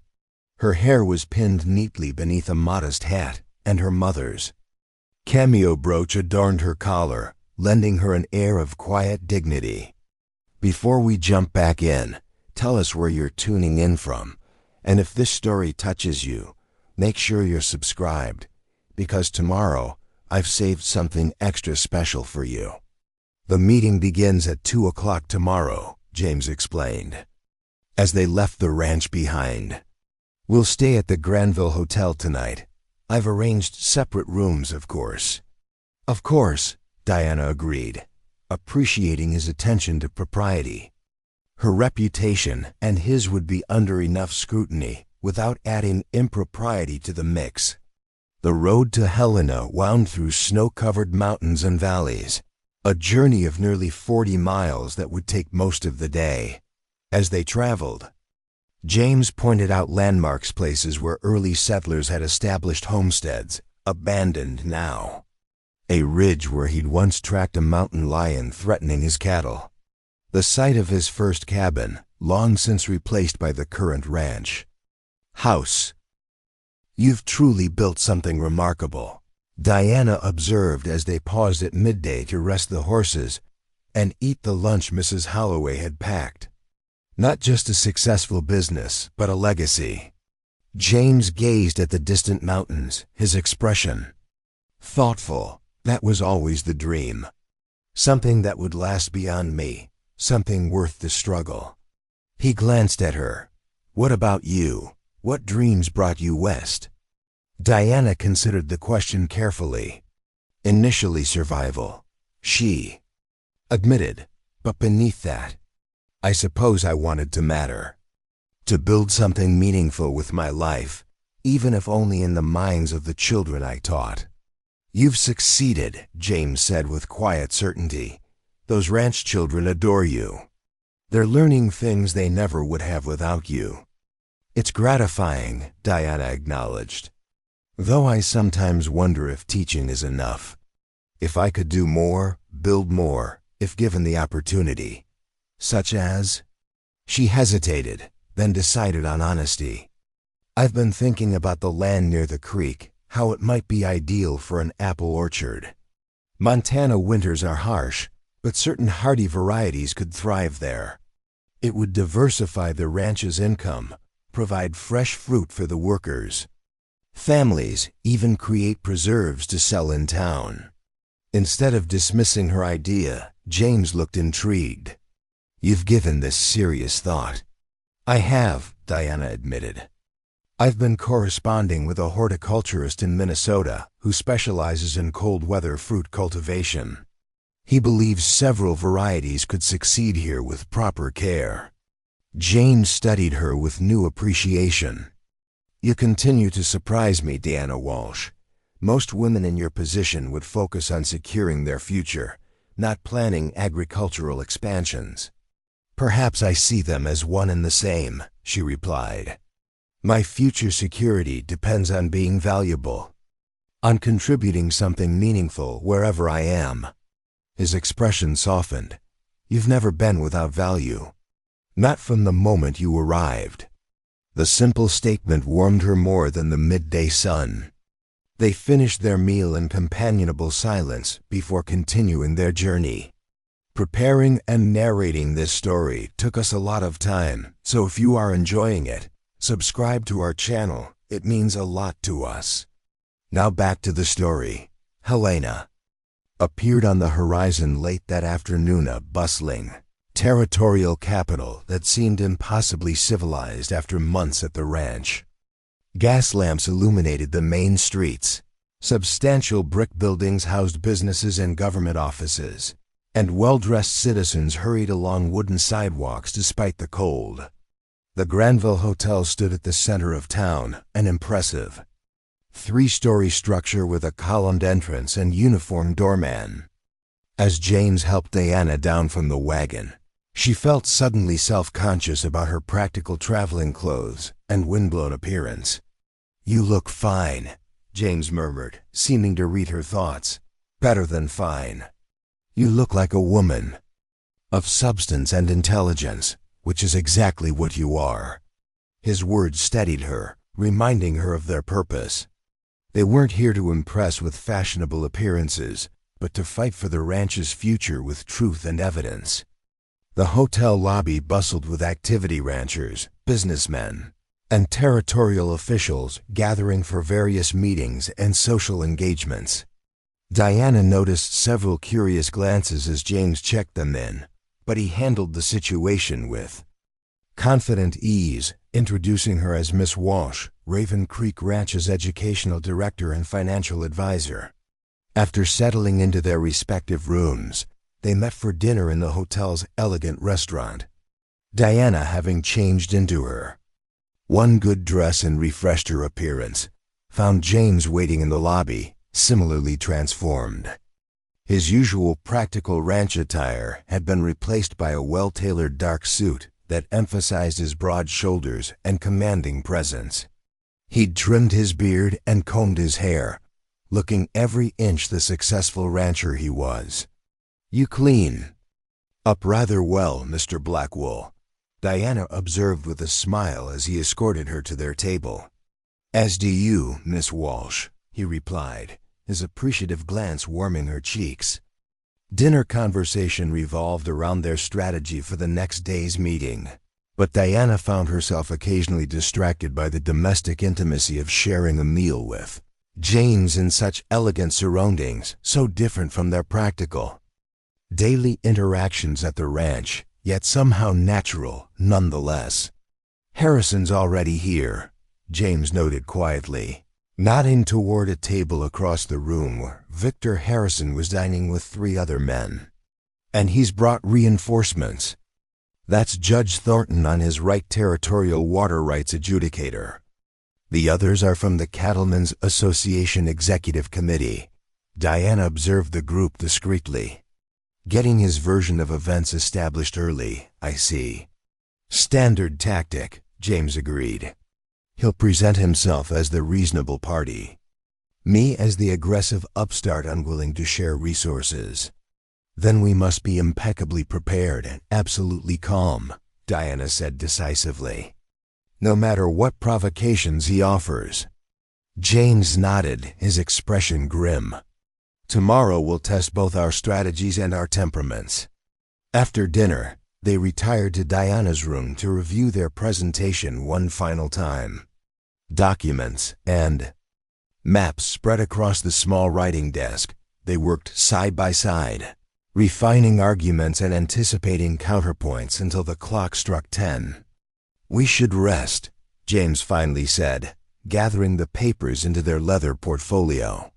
Her hair was pinned neatly beneath a modest hat, and her mother's cameo brooch adorned her collar, lending her an air of quiet dignity. Before we jump back in, tell us where you're tuning in from, and if this story touches you, make sure you're subscribed, because tomorrow I've saved something extra special for you. The meeting begins at 2 o'clock tomorrow, James explained, as they left the ranch behind. We'll stay at the Granville Hotel tonight. I've arranged separate rooms, of course. Of course, Diana agreed, appreciating his attention to propriety. Her reputation and his would be under enough scrutiny without adding impropriety to the mix. The road to Helena wound through snow-covered mountains and valleys, a journey of nearly 40 miles that would take most of the day. As they traveled, James pointed out landmarks, places where early settlers had established homesteads, abandoned now. A ridge where he'd once tracked a mountain lion threatening his cattle. The site of his first cabin, long since replaced by the current ranch. House. You've truly built something remarkable, Diana observed as they paused at midday to rest the horses and eat the lunch Mrs. Holloway had packed. Not just a successful business, but a legacy. James gazed at the distant mountains, his expression thoughtful. That was always the dream. Something that would last beyond me, something worth the struggle. He glanced at her. What about you? What dreams brought you west? Diana considered the question carefully. Initially survival, she admitted, but beneath that, I suppose I wanted to matter. To build something meaningful with my life, even if only in the minds of the children I taught. You've succeeded, James said with quiet certainty. Those ranch children adore you. They're learning things they never would have without you. It's gratifying, Diana acknowledged. Though I sometimes wonder if teaching is enough. If I could do more, build more, if given the opportunity. Such as? She hesitated, then decided on honesty. I've been thinking about the land near the creek, how it might be ideal for an apple orchard. Montana winters are harsh, but certain hardy varieties could thrive there. It would diversify the ranch's income, provide fresh fruit for the workers. Families even create preserves to sell in town. Instead of dismissing her idea, James looked intrigued. You've given this serious thought. I have, Diana admitted. I've been corresponding with a horticulturist in Minnesota who specializes in cold weather fruit cultivation. He believes several varieties could succeed here with proper care. James studied her with new appreciation. You continue to surprise me, Diana Walsh. Most women in your position would focus on securing their future, not planning agricultural expansions. Perhaps I see them as one and the same, she replied. My future security depends on being valuable, on contributing something meaningful wherever I am. His expression softened. You've never been without value. Not from the moment you arrived. The simple statement warmed her more than the midday sun. They finished their meal in companionable silence before continuing their journey. Preparing and narrating this story took us a lot of time, so if you are enjoying it, subscribe to our channel. It means a lot to us. Now back to the story. Helena appeared on the horizon late that afternoon, a bustling, territorial capital that seemed impossibly civilized after months at the ranch. Gas lamps illuminated the main streets. Substantial brick buildings housed businesses and government offices, and well-dressed citizens hurried along wooden sidewalks despite the cold. The Granville Hotel stood at the center of town, an impressive three-story structure with a columned entrance and uniformed doorman. As James helped Diana down from the wagon, she felt suddenly self-conscious about her practical traveling clothes and windblown appearance. "You look fine," James murmured, seeming to read her thoughts. "Better than fine. You look like a woman of substance and intelligence, which is exactly what you are." His words steadied her, reminding her of their purpose. They weren't here to impress with fashionable appearances, but to fight for the ranch's future with truth and evidence. The hotel lobby bustled with activity ranchers, businessmen, and territorial officials gathering for various meetings and social engagements. Diana noticed several curious glances as James checked them in, but he handled the situation with confident ease, introducing her as Miss Walsh, Raven Creek Ranch's educational director and financial advisor. After settling into their respective rooms, they met for dinner in the hotel's elegant restaurant, Diana having changed into her one good dress and refreshed her appearance, found James waiting in the lobby, similarly transformed. His usual practical ranch attire had been replaced by a well-tailored dark suit that emphasized his broad shoulders and commanding presence. He'd trimmed his beard and combed his hair, looking every inch the successful rancher he was. "You clean up rather well, Mr. Blackwell," Diana observed with a smile as he escorted her to their table. "As do you, Miss Walsh," he replied, his appreciative glance warming her cheeks. Dinner conversation revolved around their strategy for the next day's meeting, but Diana found herself occasionally distracted by the domestic intimacy of sharing a meal with James in such elegant surroundings, so different from their practical daily interactions at the ranch, yet somehow natural nonetheless. "Harrison's already here," James noted quietly, nodding toward a table across the room where Victor Harrison was dining with 3 other men. "And he's brought reinforcements. That's Judge Thornton on his right territorial water rights adjudicator. The others are from the Cattlemen's Association Executive Committee." Diana observed the group discreetly. "Getting his version of events established early, I see." "Standard tactic," James agreed. "He'll present himself as the reasonable party. Me as the aggressive upstart unwilling to share resources. Then we must be impeccably prepared and absolutely calm," Diana said decisively. "No matter what provocations he offers." James nodded, his expression grim. "Tomorrow we'll test both our strategies and our temperaments." After dinner, they retired to Diana's room to review their presentation one final time. Documents and maps spread across the small writing desk. They worked side by side, refining arguments and anticipating counterpoints until the clock struck 10. "We should rest," James finally said, gathering the papers into their leather portfolio.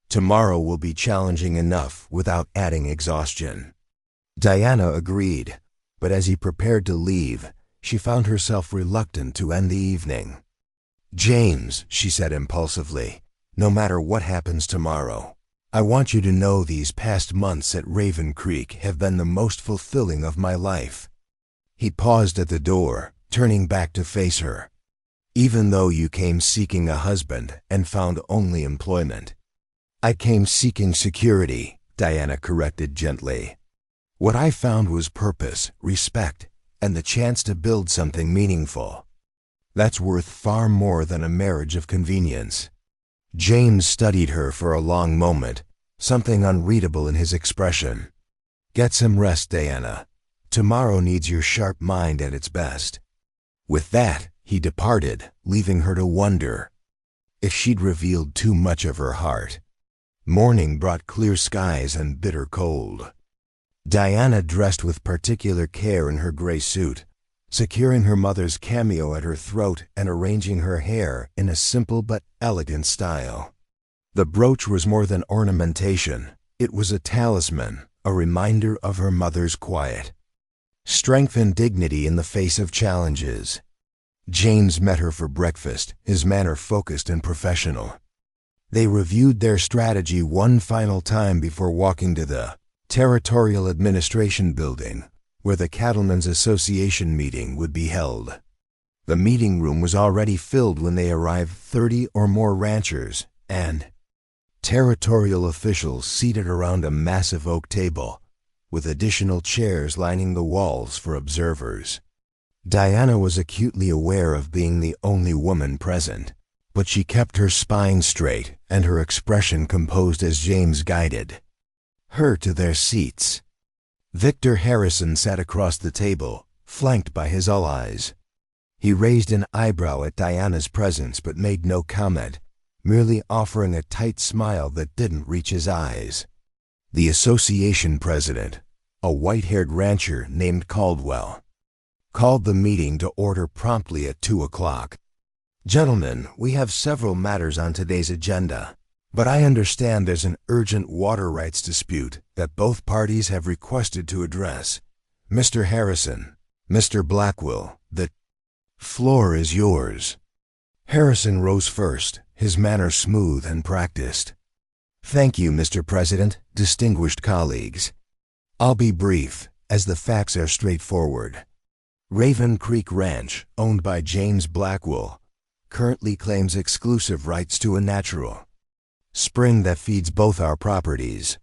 "Tomorrow will be challenging enough without adding exhaustion." Diana agreed, but as he prepared to leave, she found herself reluctant to end the evening. "James," she said impulsively, "no matter what happens tomorrow, I want you to know these past months at Raven Creek have been the most fulfilling of my life." He paused at the door, turning back to face her. "Even though you came seeking a husband and found only employment." "I came seeking security," Diana corrected gently. "What I found was purpose, respect, and the chance to build something meaningful. That's worth far more than a marriage of convenience." James studied her for a long moment, something unreadable in his expression. "Get some rest, Diana. Tomorrow needs your sharp mind at its best." With that, he departed, leaving her to wonder if she'd revealed too much of her heart. Morning brought clear skies and bitter cold. Diana dressed with particular care in her gray suit, securing her mother's cameo at her throat and arranging her hair in a simple but elegant style. The brooch was more than ornamentation. It was a talisman, a reminder of her mother's quiet strength and dignity in the face of challenges. James met her for breakfast, his manner focused and professional. They reviewed their strategy one final time before walking to the Territorial Administration Building, where the Cattlemen's Association meeting would be held. The meeting room was already filled when they arrived, 30 or more ranchers and territorial officials seated around a massive oak table, with additional chairs lining the walls for observers. Diana was acutely aware of being the only woman present, but she kept her spine straight and her expression composed as James guided her to their seats. Victor Harrison sat across the table, flanked by his allies. He raised an eyebrow at Diana's presence but made no comment, merely offering a tight smile that didn't reach his eyes. The association president, a white-haired rancher named Caldwell, called the meeting to order promptly at 2 o'clock. "Gentlemen, we have several matters on today's agenda, but I understand there's an urgent water rights dispute that both parties have requested to address. Mr. Harrison, Mr. Blackwell, the floor is yours." Harrison rose first, his manner smooth and practiced. "Thank you, Mr. President, distinguished colleagues. I'll be brief, as the facts are straightforward. Raven Creek Ranch, owned by James Blackwell, currently claims exclusive rights to a natural spring that feeds both our properties.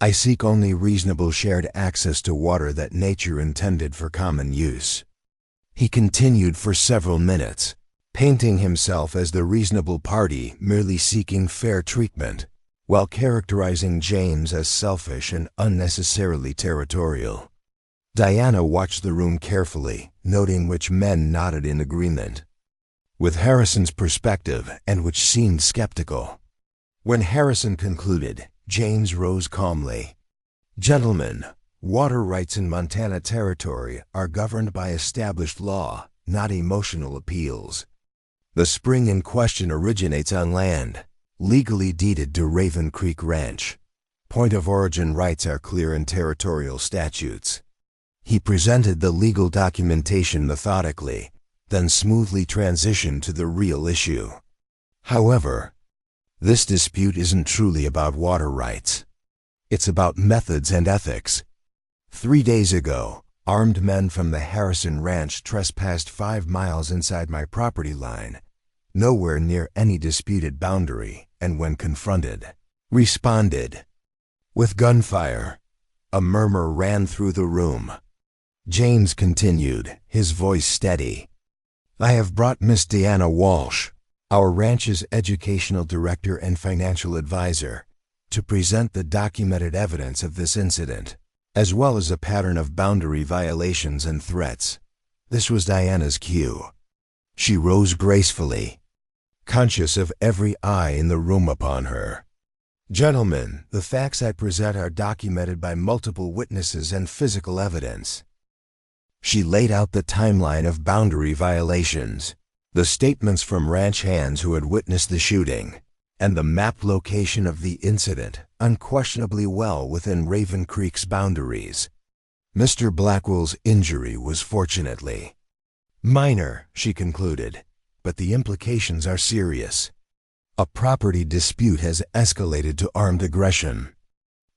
I seek only reasonable shared access to water that nature intended for common use." He continued for several minutes, painting himself as the reasonable party merely seeking fair treatment, while characterizing James as selfish and unnecessarily territorial. Diana watched the room carefully, noting which men nodded in agreement with Harrison's perspective and which seemed skeptical. When Harrison concluded, James rose calmly. "Gentlemen, water rights in Montana Territory are governed by established law, not emotional appeals. The spring in question originates on land legally deeded to Raven Creek Ranch. Point of origin rights are clear in territorial statutes." He presented the legal documentation methodically, then smoothly transitioned to the real issue. "However, this dispute isn't truly about water rights. It's about methods and ethics. 3 days ago, armed men from the Harrison Ranch trespassed 5 miles inside my property line, nowhere near any disputed boundary, and when confronted, responded with gunfire." A murmur ran through the room. James continued, his voice steady. "I have brought Miss Diana Walsh, our ranch's educational director and financial advisor, to present the documented evidence of this incident, as well as a pattern of boundary violations and threats." This was Diana's cue. She rose gracefully, conscious of every eye in the room upon her. "Gentlemen, the facts I present are documented by multiple witnesses and physical evidence." She laid out the timeline of boundary violations, the statements from ranch hands who had witnessed the shooting, and the map location of the incident, unquestionably well within Raven Creek's boundaries. Mr. Blackwell's injury was fortunately minor, she concluded, but the implications are serious. A property dispute has escalated to armed aggression.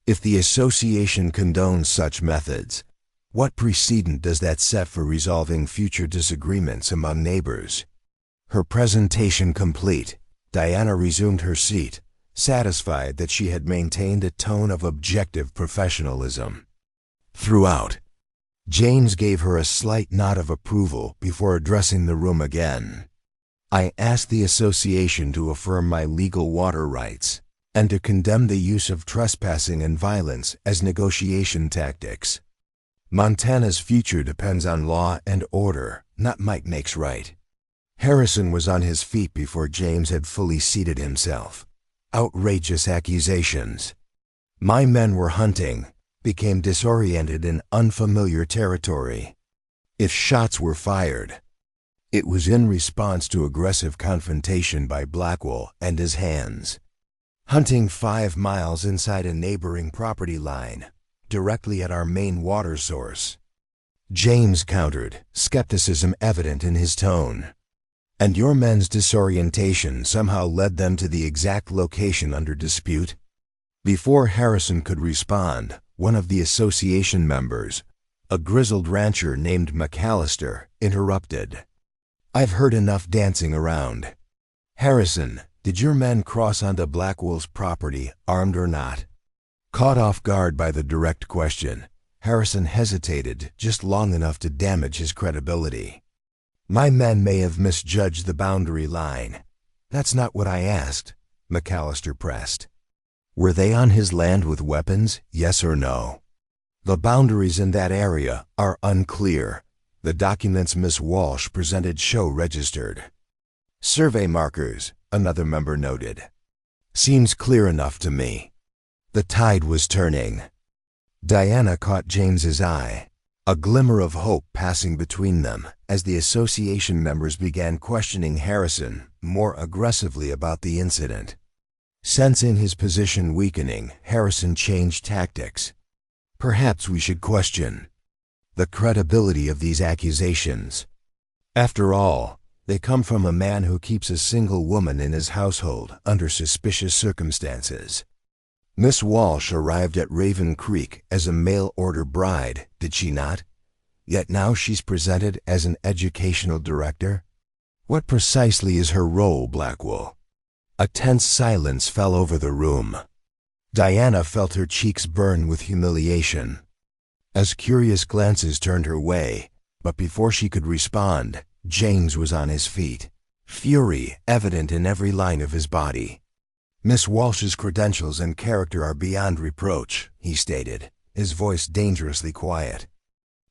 If the association condones such methods, what precedent does that set for resolving future disagreements among neighbors? Her presentation complete, Diana resumed her seat, satisfied that she had maintained a tone of objective professionalism. Throughout, James gave her a slight nod of approval before addressing the room again. "I asked the association to affirm my legal water rights and to condemn the use of trespassing and violence as negotiation tactics. Montana's future depends on law and order, not might makes right." Harrison was on his feet before James had fully seated himself. "Outrageous accusations. My men were hunting, became disoriented in unfamiliar territory. If shots were fired, it was in response to aggressive confrontation by Blackwell and his hands. Hunting 5 miles inside a neighboring property line, directly at our main water source. James countered, skepticism evident in his tone. And your men's disorientation somehow led them to the exact location under dispute? Before Harrison could respond, one of the association members, a grizzled rancher named McAllister, interrupted. I've heard enough dancing around. Harrison, did your men cross onto Blackwell's property, armed or not? Caught off guard by the direct question, Harrison hesitated just long enough to damage his credibility. My men may have misjudged the boundary line. That's not what I asked, McAllister pressed. Were they on his land with weapons, yes or no? The boundaries in that area are unclear. The documents Miss Walsh presented show registered. Survey markers, another member noted. Seems clear enough to me. The tide was turning. Diana caught James's eye, a glimmer of hope passing between them as the association members began questioning Harrison more aggressively about the incident. Sensing his position weakening, Harrison changed tactics. Perhaps we should question the credibility of these accusations. After all, they come from a man who keeps a single woman in his household under suspicious circumstances. Miss Walsh arrived at Raven Creek as a mail-order bride, did she not? Yet now she's presented as an educational director? What precisely is her role, Blackwell? A tense silence fell over the room. Diana felt her cheeks burn with humiliation, as curious glances turned her way, but before she could respond, James was on his feet, fury evident in every line of his body. Miss Walsh's credentials and character are beyond reproach, he stated, his voice dangerously quiet.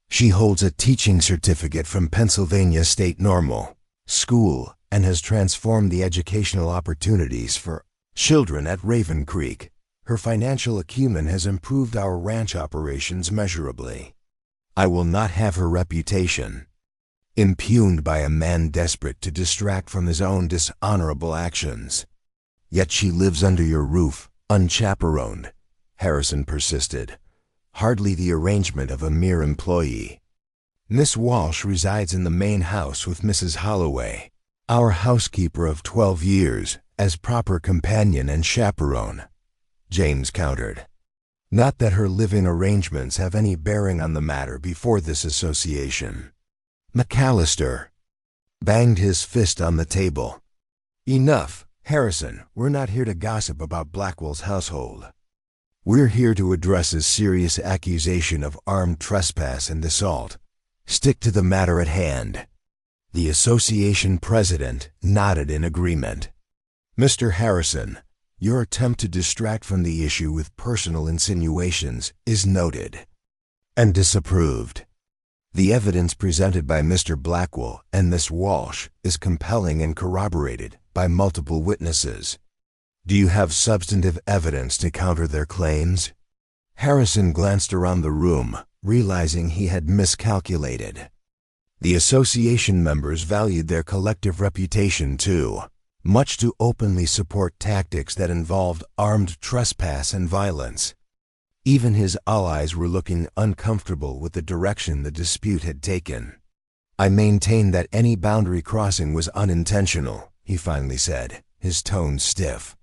She holds a teaching certificate from Pennsylvania State Normal School and has transformed the educational opportunities for children at Raven Creek. Her financial acumen has improved our ranch operations measurably. I will not have her reputation impugned by a man desperate to distract from his own dishonorable actions. Yet she lives under your roof, unchaperoned, Harrison persisted. Hardly the arrangement of a mere employee. Miss Walsh resides in the main house with Mrs. Holloway, our housekeeper of 12 years, as proper companion and chaperone, James countered. Not that her living arrangements have any bearing on the matter before this association. McAllister banged his fist on the table. Enough, Harrison, we're not here to gossip about Blackwell's household. We're here to address a serious accusation of armed trespass and assault. Stick to the matter at hand. The association president nodded in agreement. Mr. Harrison, your attempt to distract from the issue with personal insinuations is noted and disapproved. The evidence presented by Mr. Blackwell and Miss Walsh is compelling and corroborated by multiple witnesses. Do you have substantive evidence to counter their claims? Harrison glanced around the room, realizing he had miscalculated. The association members valued their collective reputation too, much to openly support tactics that involved armed trespass and violence. Even his allies were looking uncomfortable with the direction the dispute had taken. I maintain that any boundary crossing was unintentional, he finally said, his tone stiff.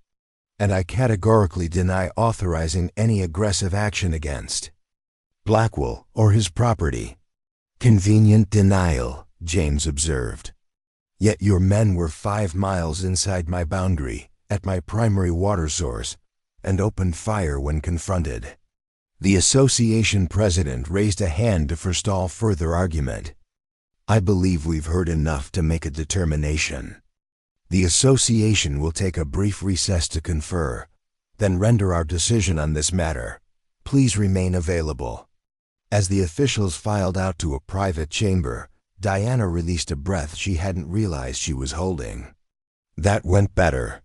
And I categorically deny authorizing any aggressive action against Blackwell or his property. Convenient denial, James observed. Yet your men were 5 miles inside my boundary, at my primary water source, and opened fire when confronted. The association president raised a hand to forestall further argument. I believe we've heard enough to make a determination. The association will take a brief recess to confer, then render our decision on this matter. Please remain available. As the officials filed out to a private chamber, Diana released a breath she hadn't realized she was holding. That went better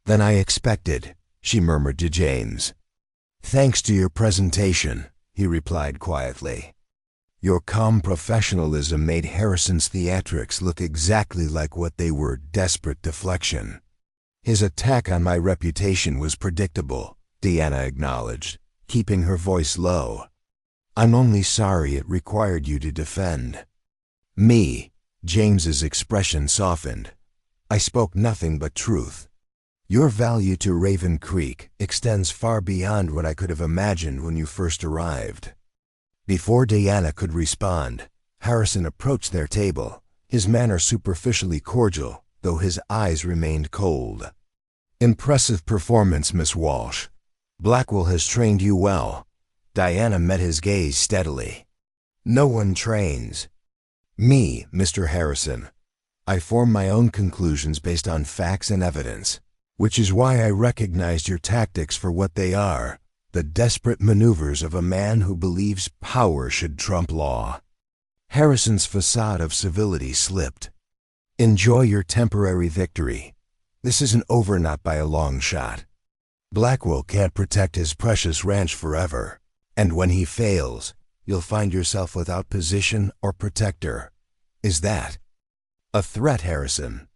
than I expected, she murmured to James. "Thanks to your presentation," he replied quietly. "Your calm professionalism made Harrison's theatrics look exactly like what they were, desperate deflection." "His attack on my reputation was predictable," Diana acknowledged, keeping her voice low. "I'm only sorry it required you to defend me." James's expression softened. "I spoke nothing but truth. Your value to Raven Creek extends far beyond what I could have imagined when you first arrived." Before Diana could respond, Harrison approached their table, his manner superficially cordial, though his eyes remained cold. "Impressive performance, Miss Walsh. Blackwell has trained you well." Diana met his gaze steadily. "No one trains me, Mr. Harrison. I form my own conclusions based on facts and evidence, which is why I recognized your tactics for what they are, the desperate maneuvers of a man who believes power should trump law." Harrison's facade of civility slipped. "Enjoy your temporary victory. This isn't over, not by a long shot. Blackwell can't protect his precious ranch forever, and when he fails, you'll find yourself without position or protector. Is that a threat, Harrison?"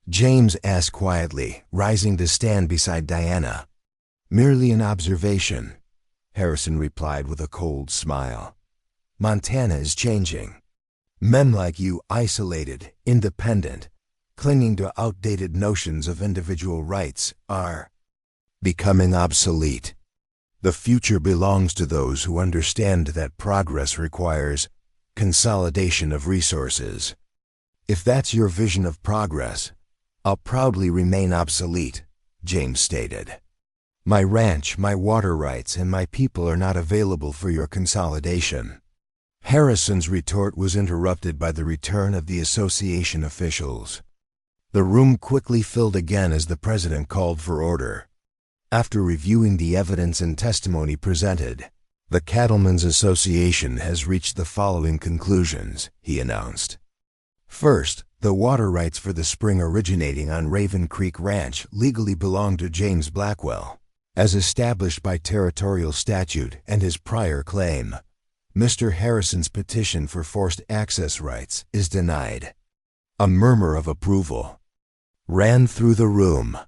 James asked quietly, rising to stand beside Diana. "Merely an observation," Harrison replied with a cold smile. "Montana is changing. Men like you, isolated, independent, clinging to outdated notions of individual rights, are becoming obsolete. The future belongs to those who understand that progress requires consolidation of resources. If that's your vision of progress, I'll proudly remain obsolete," James stated. "My ranch, my water rights, and my people are not available for your consolidation." Harrison's retort was interrupted by the return of the association officials. The room quickly filled again as the president called for order. "After reviewing the evidence and testimony presented, the Cattlemen's Association has reached the following conclusions," he announced. "First, the water rights for the spring originating on Raven Creek Ranch legally belong to James Blackwell, as established by territorial statute and his prior claim. Mr. Harrison's petition for forced access rights is denied." A murmur of approval ran through the room.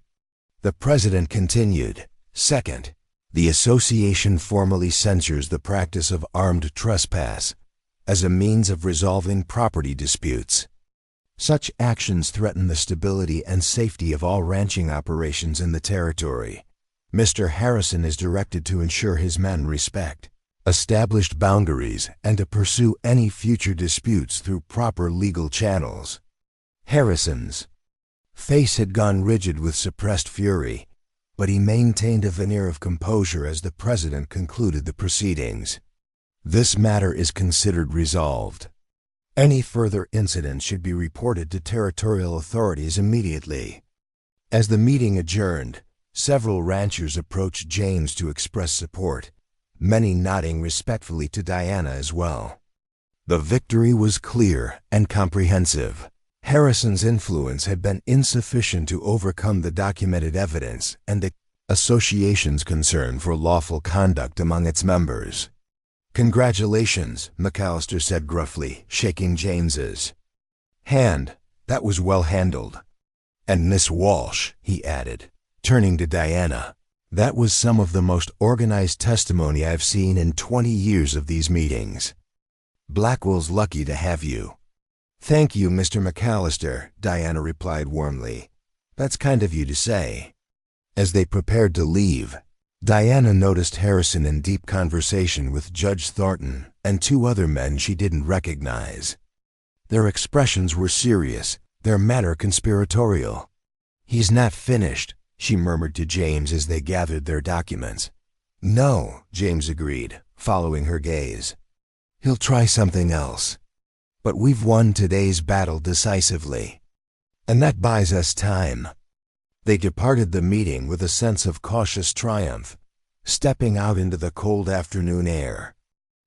The president continued, "Second, the association formally censures the practice of armed trespass as a means of resolving property disputes. Such actions threaten the stability and safety of all ranching operations in the territory. Mr. Harrison is directed to ensure his men respect established boundaries and to pursue any future disputes through proper legal channels." Harrison's face had gone rigid with suppressed fury, but he maintained a veneer of composure as the president concluded the proceedings. "This matter is considered resolved. Any further incidents should be reported to territorial authorities immediately." As the meeting adjourned, several ranchers approached James to express support, many nodding respectfully to Diana as well. The victory was clear and comprehensive. Harrison's influence had been insufficient to overcome the documented evidence and the association's concern for lawful conduct among its members. "Congratulations," McAllister said gruffly, shaking James's hand. "That was well handled. And Miss Walsh," he added, turning to Diana, "that was some of the most organized testimony I've seen in 20 years of these meetings. Blackwell's lucky to have you." "Thank you, Mr. McAllister," Diana replied warmly. "That's kind of you to say." As they prepared to leave, Diana noticed Harrison in deep conversation with Judge Thornton and two other men she didn't recognize. Their expressions were serious, their manner conspiratorial. "He's not finished," she murmured to James as they gathered their documents. "No," James agreed, following her gaze. "He'll try something else. But we've won today's battle decisively, and that buys us time." They departed the meeting with a sense of cautious triumph, stepping out into the cold afternoon air.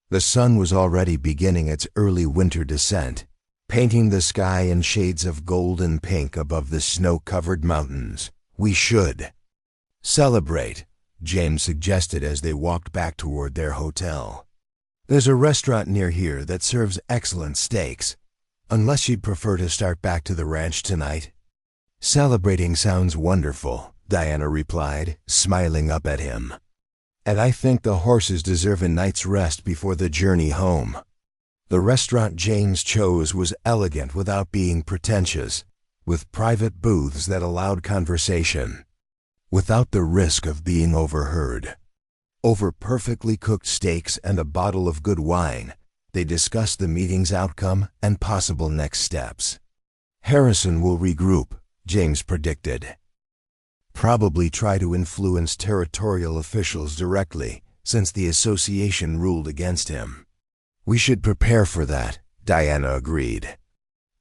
The sun was already beginning its early winter descent, painting the sky in shades of gold and pink above the snow-covered mountains. "We should celebrate," James suggested as they walked back toward their hotel. "There's a restaurant near here that serves excellent steaks, unless you'd prefer to start back to the ranch tonight." "Celebrating sounds wonderful," Diana replied, smiling up at him. "And I think the horses deserve a night's rest before the journey home." The restaurant James chose was elegant without being pretentious, with private booths that allowed conversation, without the risk of being overheard. Over perfectly cooked steaks and a bottle of good wine, they discussed the meeting's outcome and possible next steps. "Harrison will regroup," James predicted. "Probably try to influence territorial officials directly, since the association ruled against him." "We should prepare for that," Diana agreed.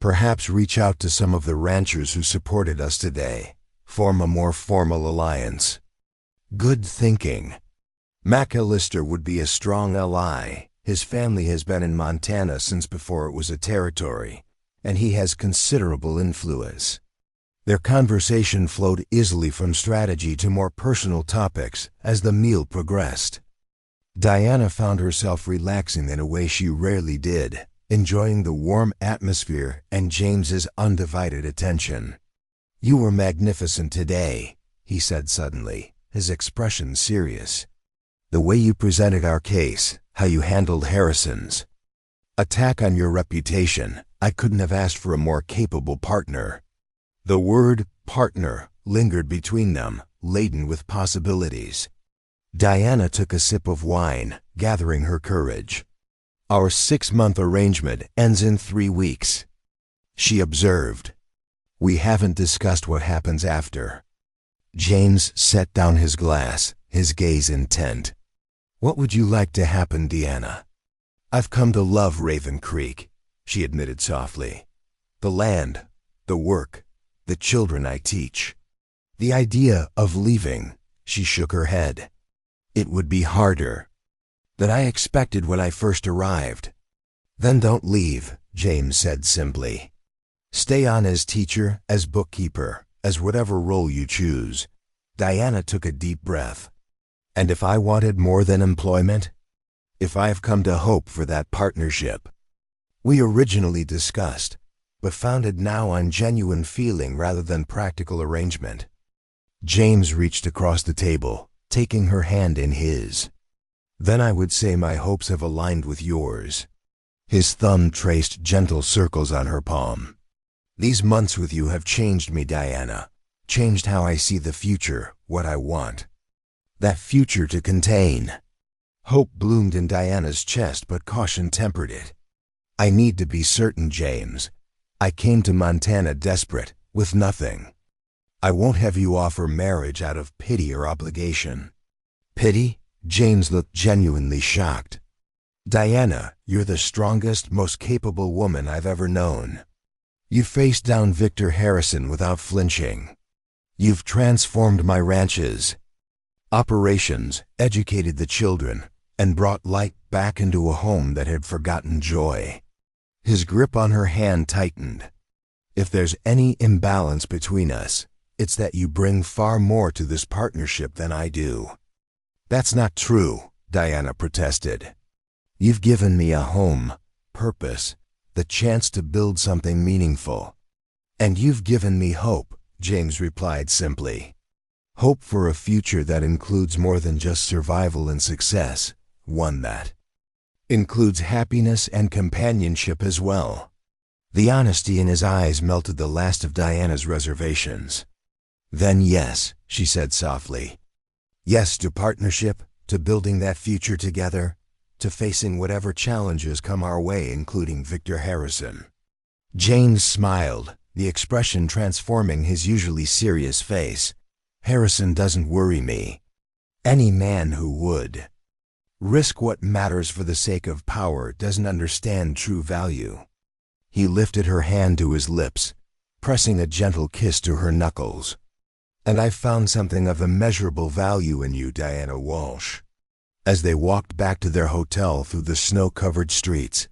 "Perhaps reach out to some of the ranchers who supported us today, form a more formal alliance." "Good thinking. McAllister would be a strong ally. His family has been in Montana since before it was a territory, and he has considerable influence." Their conversation flowed easily from strategy to more personal topics as the meal progressed. Diana found herself relaxing in a way she rarely did, enjoying the warm atmosphere and James's undivided attention. "You were magnificent today," he said suddenly, his expression serious. "The way you presented our case, how you handled Harrison's attack on your reputation, I couldn't have asked for a more capable partner." The word partner lingered between them, laden with possibilities. Diana took a sip of wine, gathering her courage. "Our 6-month arrangement ends in 3 weeks," she observed. "We haven't discussed what happens after." James set down his glass, his gaze intent. "What would you like to happen, Diana?" "I've come to love Raven Creek," she admitted softly. "The land, the work, the children I teach. The idea of leaving," she shook her head. "It would be harder than I expected when I first arrived." "Then don't leave," James said simply. "Stay on as teacher, as bookkeeper, as whatever role you choose." Diana took a deep breath. "And if I wanted more than employment? If I've come to hope for that partnership we originally discussed, but founded now on genuine feeling rather than practical arrangement?" James reached across the table, taking her hand in his. "Then I would say my hopes have aligned with yours." His thumb traced gentle circles on her palm. "These months with you have changed me, Diana. Changed how I see the future, what I want. That future to contain." Hope bloomed in Diana's chest, but caution tempered it. "I need to be certain, James. I came to Montana desperate, with nothing. I won't have you offer marriage out of pity or obligation." "Pity?" James looked genuinely shocked. "Diana, you're the strongest, most capable woman I've ever known. You faced down Victor Harrison without flinching. You've transformed my ranches, operations, educated the children, and brought light back into a home that had forgotten joy." His grip on her hand tightened. "If there's any imbalance between us, it's that you bring far more to this partnership than I do." "That's not true," Diana protested. "You've given me a home, purpose, the chance to build something meaningful. And you've given me hope," James replied simply. "Hope for a future that includes more than just survival and success, one that includes happiness and companionship as well." The honesty in his eyes melted the last of Diana's reservations. "Then yes," she said softly. "Yes to partnership, to building that future together, to facing whatever challenges come our way, including Victor Harrison." James smiled, the expression transforming his usually serious face. "Harrison doesn't worry me. Any man who would risk what matters for the sake of power doesn't understand true value." He lifted her hand to his lips, pressing a gentle kiss to her knuckles. "And I've found something of immeasurable value in you, Diana Walsh." As they walked back to their hotel through the snow-covered streets,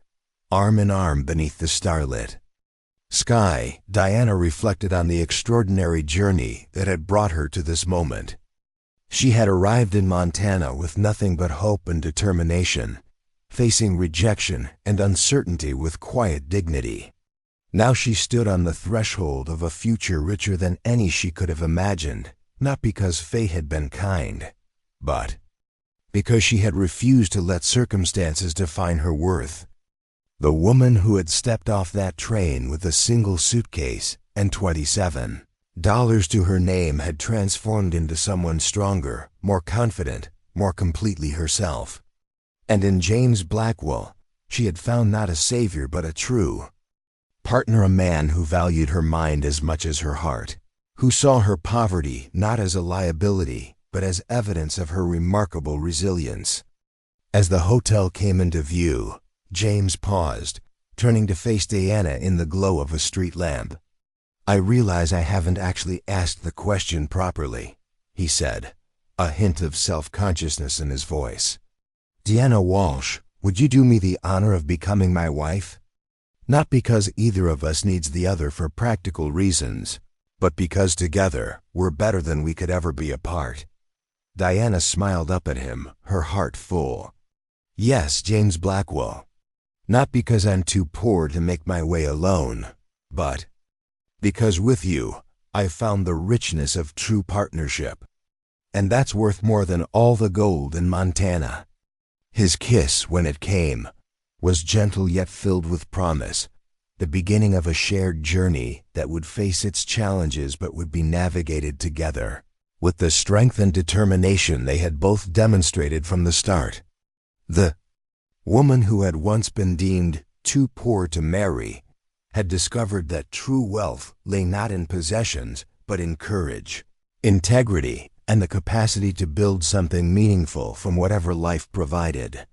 arm in arm beneath the starlit sky, Diana reflected on the extraordinary journey that had brought her to this moment. She had arrived in Montana with nothing but hope and determination, facing rejection and uncertainty with quiet dignity. Now she stood on the threshold of a future richer than any she could have imagined, not because fate had been kind, but because she had refused to let circumstances define her worth. The woman who had stepped off that train with a single suitcase and $27 to her name had transformed into someone stronger, more confident, more completely herself. And in James Blackwell, she had found not a savior but a true partner, a man who valued her mind as much as her heart, who saw her poverty not as a liability but as evidence of her remarkable resilience. As the hotel came into view, James paused, turning to face Diana in the glow of a street lamp. "I realize I haven't actually asked the question properly," he said, a hint of self-consciousness in his voice. "Diana Walsh, would you do me the honor of becoming my wife? Not because either of us needs the other for practical reasons, but because together we're better than we could ever be apart." Diana smiled up at him, her heart full. "Yes, James Blackwell. Not because I'm too poor to make my way alone, but because with you, I've found the richness of true partnership. And that's worth more than all the gold in Montana." His kiss, when it came, was gentle yet filled with promise, the beginning of a shared journey that would face its challenges but would be navigated together, with the strength and determination they had both demonstrated from the start. The woman who had once been deemed too poor to marry had discovered that true wealth lay not in possessions but in courage, integrity, and the capacity to build something meaningful from whatever life provided.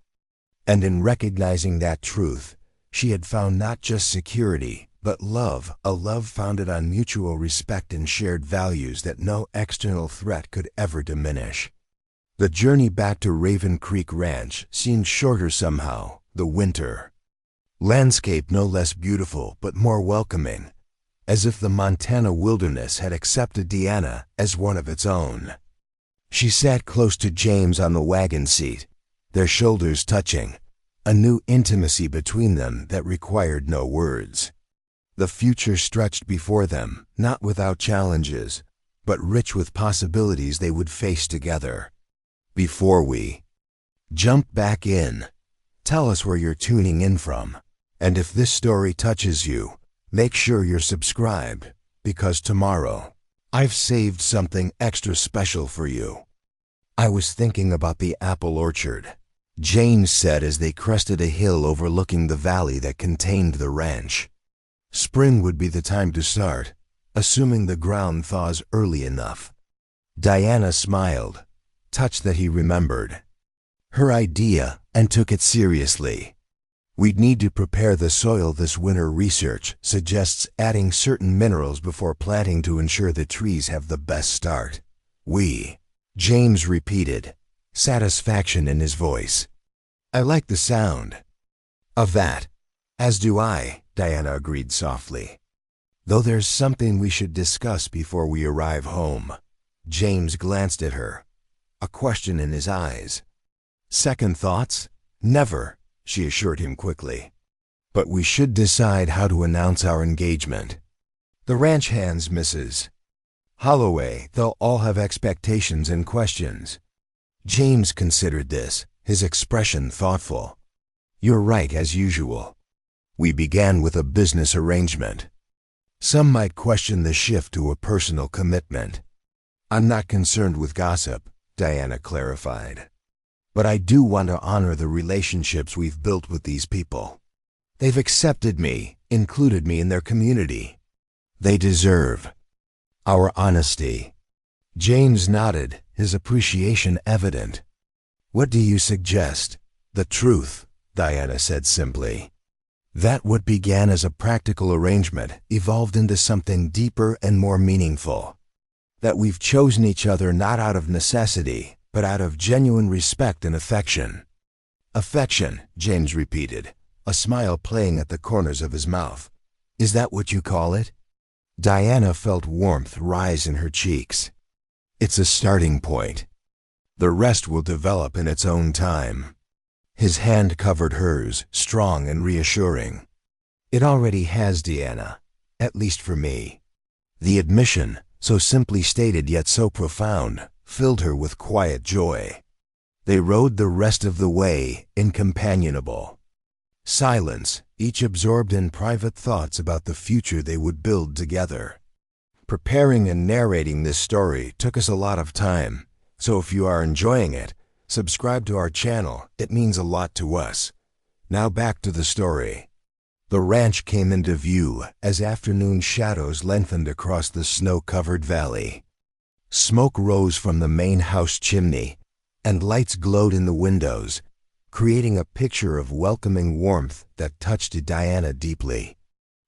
And in recognizing that truth, she had found not just security, but love, a love founded on mutual respect and shared values that no external threat could ever diminish. The journey back to Raven Creek Ranch seemed shorter somehow, the winter landscape no less beautiful but more welcoming, as if the Montana wilderness had accepted Diana as one of its own. She sat close to James on the wagon seat, their shoulders touching, a new intimacy between them that required no words. The future stretched before them, not without challenges, but rich with possibilities they would face together. Before we jump back in, tell us where you're tuning in from, and if this story touches you, make sure you're subscribed, because tomorrow, I've saved something extra special for you. "I was thinking about the apple orchard," James said as they crested a hill overlooking the valley that contained the ranch. "Spring would be the time to start, assuming the ground thaws early enough." Diana smiled, touched that he remembered her idea and took it seriously. "We'd need to prepare the soil this winter. Research suggests adding certain minerals before planting to ensure the trees have the best start." James repeated, satisfaction in his voice. "I like the sound of that." "As do I," Diana agreed softly. "Though there's something we should discuss before we arrive home." James glanced at her, a question in his eyes. "Second thoughts? Never," she assured him quickly. "But we should decide how to announce our engagement. The ranch hands, Mrs. Holloway, they'll all have expectations and questions." James considered this, his expression thoughtful. "You're right, as usual. We began with a business arrangement. Some might question the shift to a personal commitment." "I'm not concerned with gossip," Diana clarified. "But I do want to honor the relationships we've built with these people. They've accepted me, included me in their community. They deserve our honesty." James nodded, his appreciation evident. "What do you suggest?" "The truth," Diana said simply. "That what began as a practical arrangement evolved into something deeper and more meaningful. That we've chosen each other not out of necessity, but out of genuine respect and affection." "Affection," James repeated, a smile playing at the corners of his mouth. "Is that what you call it?" Diana felt warmth rise in her cheeks. "It's a starting point." The rest will develop in its own time." His hand covered hers, strong and reassuring. "It already has, Diana, at least for me." The admission, so simply stated yet so profound, filled her with quiet joy. They rode the rest of the way in companionable silence, each absorbed in private thoughts about the future they would build together. Preparing and narrating this story took us a lot of time, so if you are enjoying it, subscribe to our channel. It means a lot to us. Now back to the story. The ranch came into view as afternoon shadows lengthened across the snow-covered valley. Smoke rose from the main house chimney, and lights glowed in the windows, creating a picture of welcoming warmth that touched Diana deeply.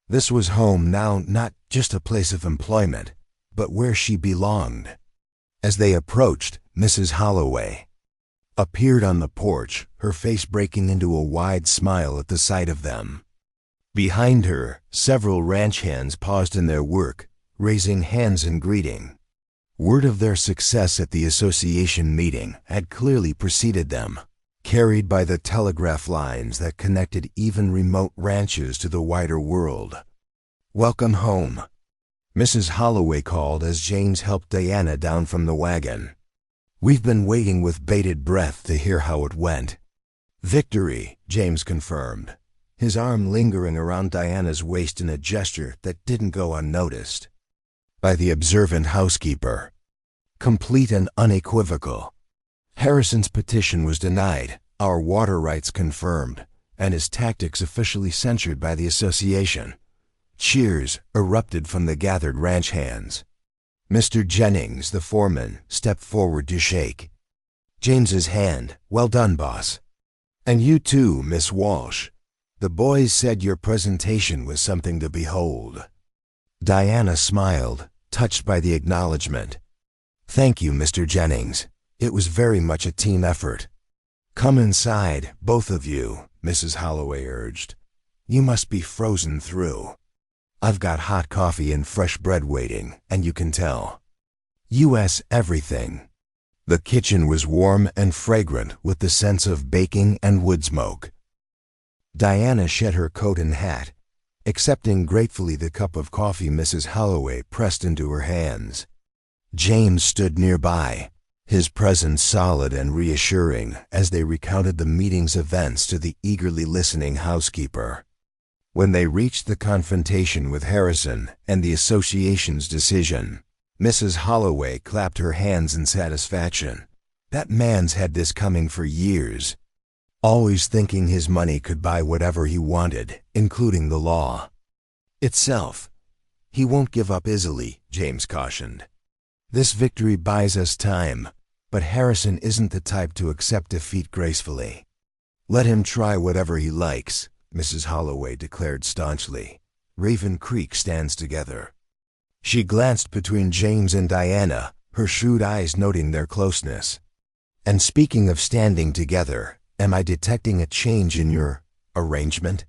This was home now, not just a place of employment, but where she belonged. As they approached, Mrs. Holloway appeared on the porch, her face breaking into a wide smile at the sight of them. Behind her, several ranch hands paused in their work, raising hands in greeting. Word of their success at the association meeting had clearly preceded them, carried by the telegraph lines that connected even remote ranches to the wider world. "Welcome home," Mrs. Holloway called as James helped Diana down from the wagon. "We've been waiting with bated breath to hear how it went." "Victory," James confirmed, his arm lingering around Diana's waist in a gesture that didn't go unnoticed by the observant housekeeper. Complete and unequivocal. Harrison's petition was denied, our water rights confirmed, and his tactics officially censured by the association. Cheers erupted from the gathered ranch hands. Mr. Jennings, the foreman, stepped forward to shake James's hand. "Well done, boss." "And you too, Miss Walsh. The boys said your presentation was something to behold." Diana smiled, touched by the acknowledgement. "Thank you, Mr. Jennings. It was very much a team effort." "Come inside, both of you," Mrs. Holloway urged. "You must be frozen through. I've got hot coffee and fresh bread waiting, and you can tell. U.S. everything." The kitchen was warm and fragrant with the sense of baking and wood smoke. Diana shed her coat and hat, accepting gratefully the cup of coffee Mrs. Holloway pressed into her hands. James stood nearby, his presence solid and reassuring as they recounted the meeting's events to the eagerly listening housekeeper. When they reached the confrontation with Harrison and the association's decision, Mrs. Holloway clapped her hands in satisfaction. That man's had this coming for years, always thinking his money could buy whatever he wanted, including the law itself. "He won't give up easily," James cautioned. "This victory buys us time, but Harrison isn't the type to accept defeat gracefully." "Let him try whatever he likes," Mrs. Holloway declared staunchly. "Raven Creek stands together." She glanced between James and Diana, her shrewd eyes noting their closeness. "And speaking of standing together, am I detecting a change in your arrangement?"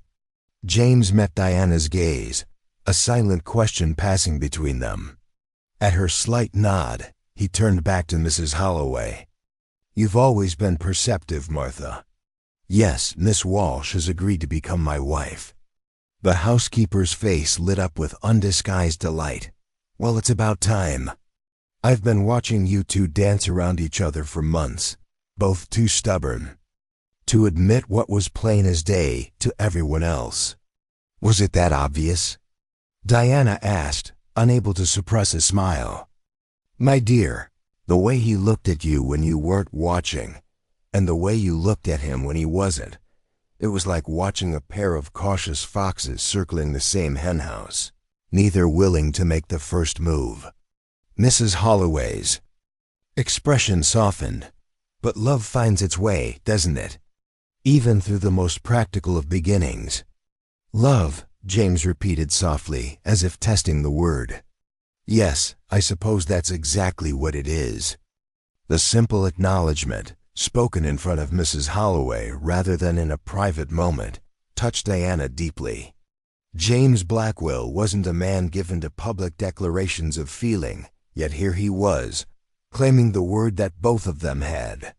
James met Diana's gaze, a silent question passing between them. At her slight nod, he turned back to Mrs. Holloway. "You've always been perceptive, Martha." "Yes, Miss Walsh has agreed to become my wife." The housekeeper's face lit up with undisguised delight. "Well, it's about time. I've been watching you two dance around each other for months, both too stubborn to admit what was plain as day to everyone else." "Was it that obvious?" Diana asked, unable to suppress a smile. "My dear, the way he looked at you when you weren't watching, and the way you looked at him when he wasn't, it was like watching a pair of cautious foxes circling the same henhouse, neither willing to make the first move." Mrs. Holloway's expression softened. "But love finds its way, doesn't it? Even through the most practical of beginnings." "Love," James repeated softly, as if testing the word. "Yes, I suppose that's exactly what it is." The simple acknowledgement, spoken in front of Mrs. Holloway rather than in a private moment, touched Diana deeply. James Blackwell wasn't a man given to public declarations of feeling, yet here he was, claiming the word that both of them had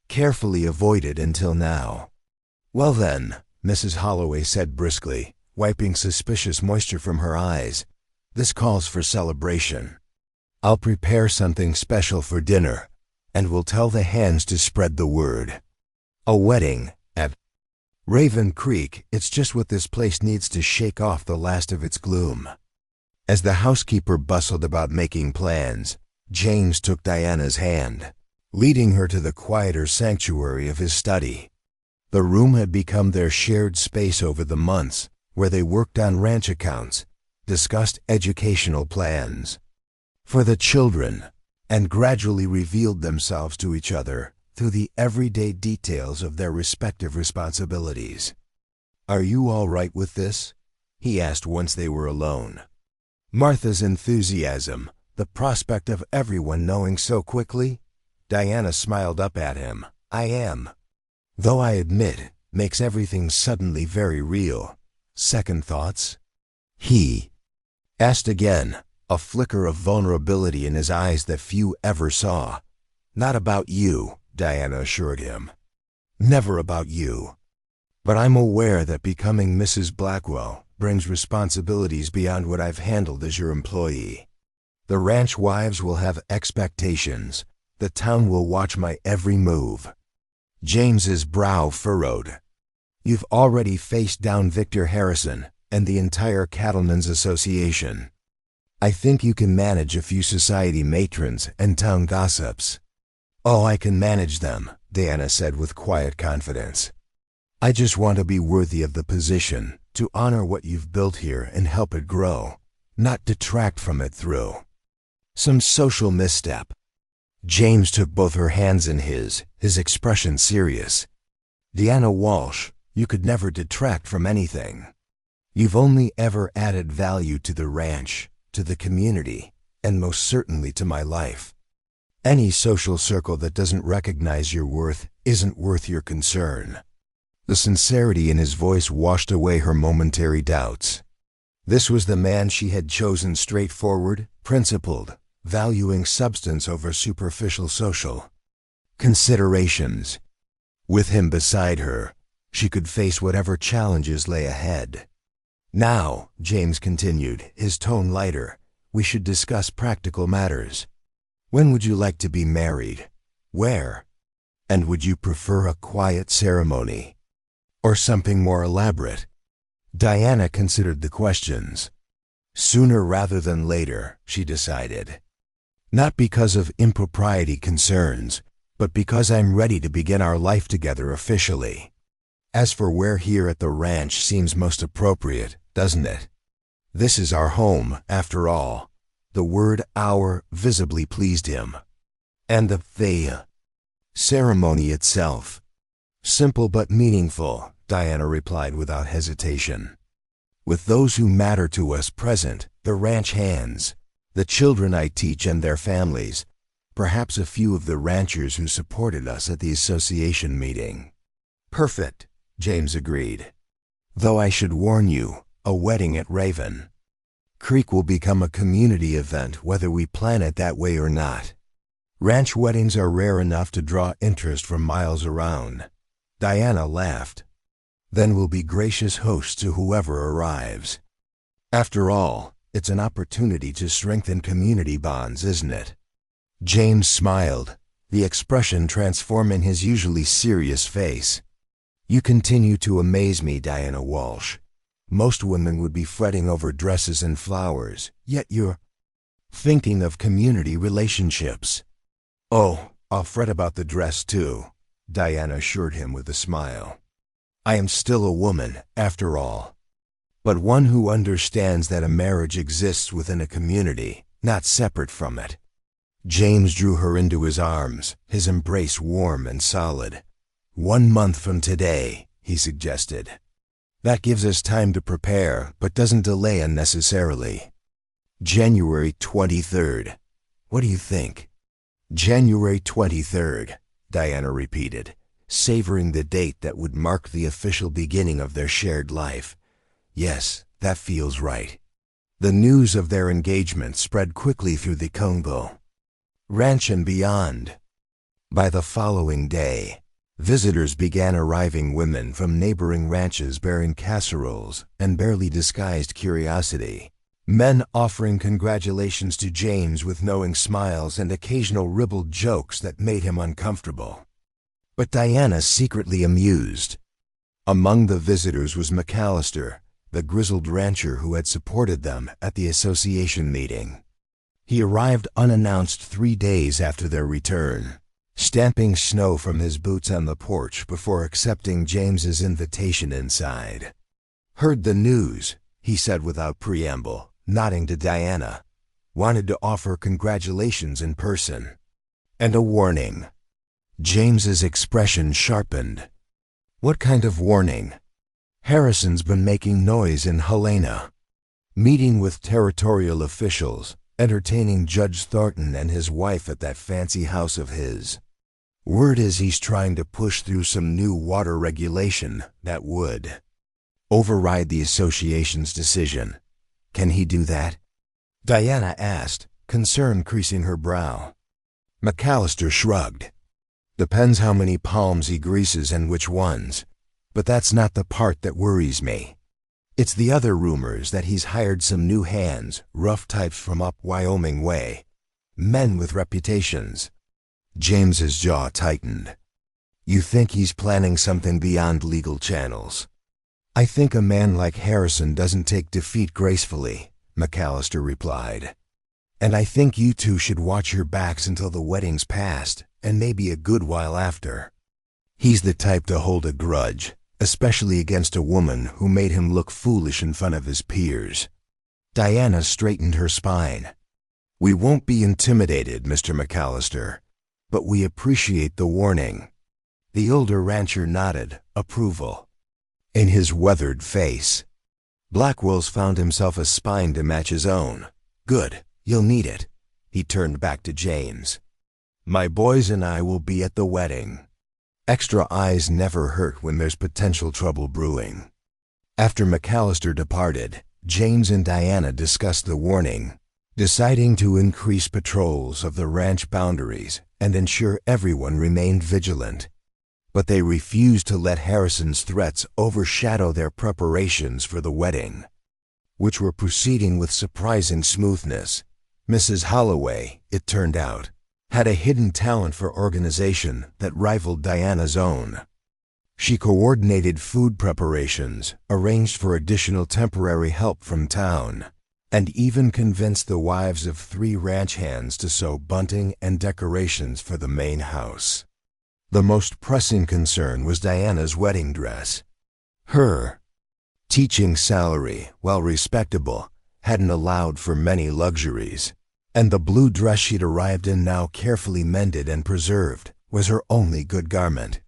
carefully avoided until now. "Well then," Mrs. Holloway said briskly, wiping suspicious moisture from her eyes, "this calls for celebration. I'll prepare something special for dinner, and we'll tell the hands to spread the word. A wedding at Raven Creek, it's just what this place needs to shake off the last of its gloom." As the housekeeper bustled about making plans, James took Diana's hand, leading her to the quieter sanctuary of his study. The room had become their shared space over the months, where they worked on ranch accounts, discussed educational plans for the children, and gradually revealed themselves to each other through the everyday details of their respective responsibilities. "Are you all right with this?" he asked once they were alone. Martha's enthusiasm, the prospect of everyone knowing so quickly. Diana smiled up at him. "I am. Though I admit, makes everything suddenly very real. Second thoughts?" He asked again, a flicker of vulnerability in his eyes that few ever saw. "Not about you," Diana assured him. "Never about you. But I'm aware that becoming Mrs. Blackwell brings responsibilities beyond what I've handled as your employee. The ranch wives will have expectations. The town will watch my every move." James's brow furrowed. "You've already faced down Victor Harrison and the entire Cattlemen's Association. I think you can manage a few society matrons and town gossips." "Oh, I can manage them," Diana said with quiet confidence. "I just want to be worthy of the position, to honor what you've built here and help it grow, not detract from it through some social misstep." James took both her hands in his expression serious. "Diana Walsh, you could never detract from anything. You've only ever added value to the ranch, to the community, and most certainly to my life. Any social circle that doesn't recognize your worth isn't worth your concern." The sincerity in his voice washed away her momentary doubts. This was the man she had chosen, straightforward, principled, valuing substance over superficial social considerations. With him beside her, she could face whatever challenges lay ahead. "Now," James continued, his tone lighter, "we should discuss practical matters. When would you like to be married? Where? And would you prefer a quiet ceremony or something more elaborate?" Diana considered the questions. "Sooner rather than later," she decided. "Not because of impropriety concerns, but because I'm ready to begin our life together officially. As for where, here at the ranch seems most appropriate, doesn't it? This is our home, after all." The word "our" visibly pleased him. "And the ceremony itself?" "Simple but meaningful," Diana replied without hesitation. "With those who matter to us present, the ranch hands, the children I teach and their families, perhaps a few of the ranchers who supported us at the association meeting." "Perfect," James agreed. "Though I should warn you, a wedding at Raven Creek will become a community event whether we plan it that way or not. Ranch weddings are rare enough to draw interest from miles around." Diana laughed. "Then we'll be gracious hosts to whoever arrives. After all, it's an opportunity to strengthen community bonds, isn't it?" James smiled, the expression transforming his usually serious face. "You continue to amaze me, Diana Walsh. Most women would be fretting over dresses and flowers, yet you're thinking of community relationships." "Oh, I'll fret about the dress too," Diana assured him with a smile. "I am still a woman, after all. But one who understands that a marriage exists within a community, not separate from it." James drew her into his arms, his embrace warm and solid. "1 month from today," he suggested. "That gives us time to prepare, but doesn't delay unnecessarily." "January 23rd. What do you think?" "January 23rd, Diana repeated, savoring the date that would mark the official beginning of their shared life. "Yes, that feels right." The news of their engagement spread quickly through the Congo. ranch and beyond. By the following day, visitors began arriving, women from neighboring ranches bearing casseroles and barely disguised curiosity, men offering congratulations to James with knowing smiles and occasional ribald jokes that made him uncomfortable. But Diana secretly amused. Among the visitors was McAllister, the grizzled rancher who had supported them at the association meeting. He arrived unannounced 3 days after their return, stamping snow from his boots on the porch before accepting James's invitation inside. "Heard the news," he said without preamble, nodding to Diana. "Wanted to offer congratulations in person." "And a warning." James's expression sharpened. "What kind of warning?" "Harrison's been making noise in Helena. Meeting with territorial officials, entertaining Judge Thornton and his wife at that fancy house of his. Word is he's trying to push through some new water regulation that would override the association's decision. Can he do that?" Diana asked, concern creasing her brow. McAllister shrugged. "Depends how many palms he greases and which ones. But that's not the part that worries me. It's the other rumors that he's hired some new hands, rough types from up Wyoming way. Men with reputations." James's jaw tightened. "You think he's planning something beyond legal channels?" "I think a man like Harrison doesn't take defeat gracefully," McAllister replied. "And I think you two should watch your backs until the wedding's past, and maybe a good while after. He's the type to hold a grudge, especially against a woman who made him look foolish in front of his peers." Diana straightened her spine. "We won't be intimidated, Mr. McAllister, but we appreciate the warning." The older rancher nodded approval. In his weathered face, Blackwell's found himself a spine to match his own. "Good, you'll need it." He turned back to James. "My boys and I will be at the wedding. Extra eyes never hurt when there's potential trouble brewing." After McAllister departed, James and Diana discussed the warning, deciding to increase patrols of the ranch boundaries and ensure everyone remained vigilant. But they refused to let Harrison's threats overshadow their preparations for the wedding, which were proceeding with surprising smoothness. Mrs. Holloway, it turned out, had a hidden talent for organization that rivaled Diana's own. She coordinated food preparations, arranged for additional temporary help from town, and even convinced the wives of 3 ranch hands to sew bunting and decorations for the main house. The most pressing concern was Diana's wedding dress. Her teaching salary, while respectable, hadn't allowed for many luxuries, and the blue dress she'd arrived in, now carefully mended and preserved, was her only good garment.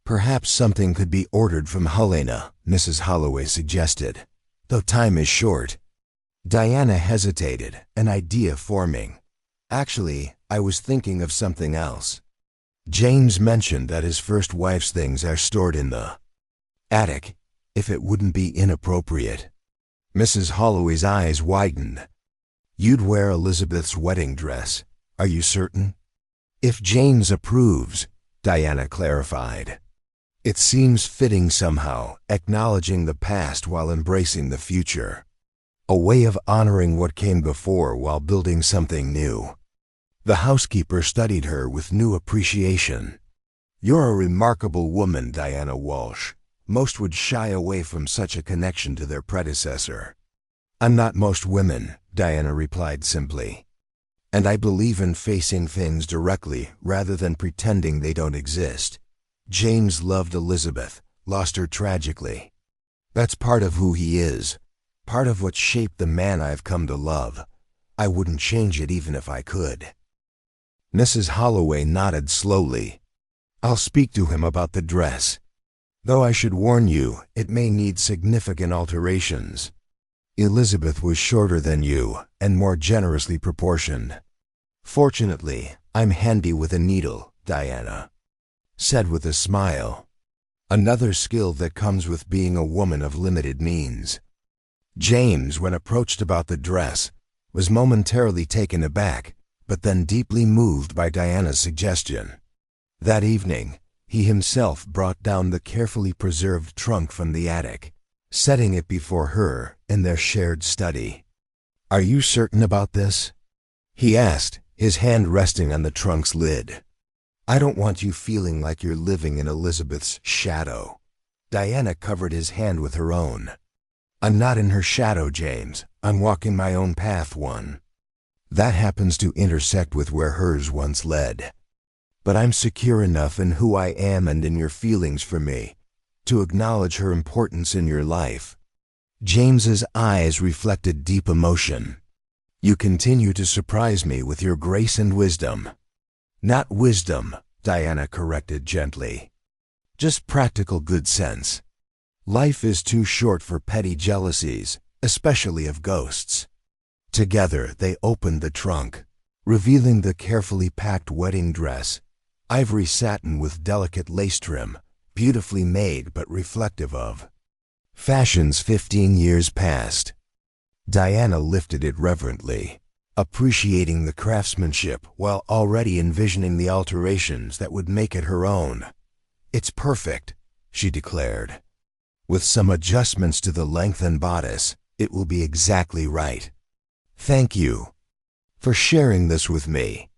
"Perhaps something could be ordered from Helena," Mrs. Holloway suggested, "though time is short." Diana hesitated, an idea forming. "Actually, I was thinking of something else. James mentioned that his first wife's things are stored in the attic, if it wouldn't be inappropriate." Mrs. Holloway's eyes widened. "You'd wear Elizabeth's wedding dress, are you certain?" "If James approves," Diana clarified. "It seems fitting somehow, acknowledging the past while embracing the future. A way of honoring what came before while building something new." The housekeeper studied her with new appreciation. "You're a remarkable woman, Diana Walsh. Most would shy away from such a connection to their predecessor." "I'm not most women," Diana replied simply. "And I believe in facing things directly rather than pretending they don't exist. James loved Elizabeth, lost her tragically. That's part of who he is, part of what shaped the man I've come to love. I wouldn't change it even if I could." Mrs. Holloway nodded slowly. "I'll speak to him about the dress. Though I should warn you, it may need significant alterations. Elizabeth was shorter than you and more generously proportioned." "Fortunately, I'm handy with a needle," Diana said with a smile. "Another skill that comes with being a woman of limited means." James, when approached about the dress, was momentarily taken aback, but then deeply moved by Diana's suggestion. That evening, he himself brought down the carefully preserved trunk from the attic, setting it before her in their shared study. "Are you certain about this?" he asked, his hand resting on the trunk's lid. "I don't want you feeling like you're living in Elizabeth's shadow." Diana covered his hand with her own. "I'm not in her shadow, James. I'm walking my own path, one. That happens to intersect with where hers once led. But I'm secure enough in who I am and in your feelings for me to acknowledge her importance in your life." James's eyes reflected deep emotion. "You continue to surprise me with your grace and wisdom." "Not wisdom," Diana corrected gently. "Just practical good sense. Life is too short for petty jealousies, especially of ghosts." Together they opened the trunk, revealing the carefully packed wedding dress, ivory satin with delicate lace trim, beautifully made but reflective of fashion's 15 years past. Diana lifted it reverently, appreciating the craftsmanship while already envisioning the alterations that would make it her own. "It's perfect," she declared. "With some adjustments to the length and bodice, it will be exactly right. Thank you for sharing this with me."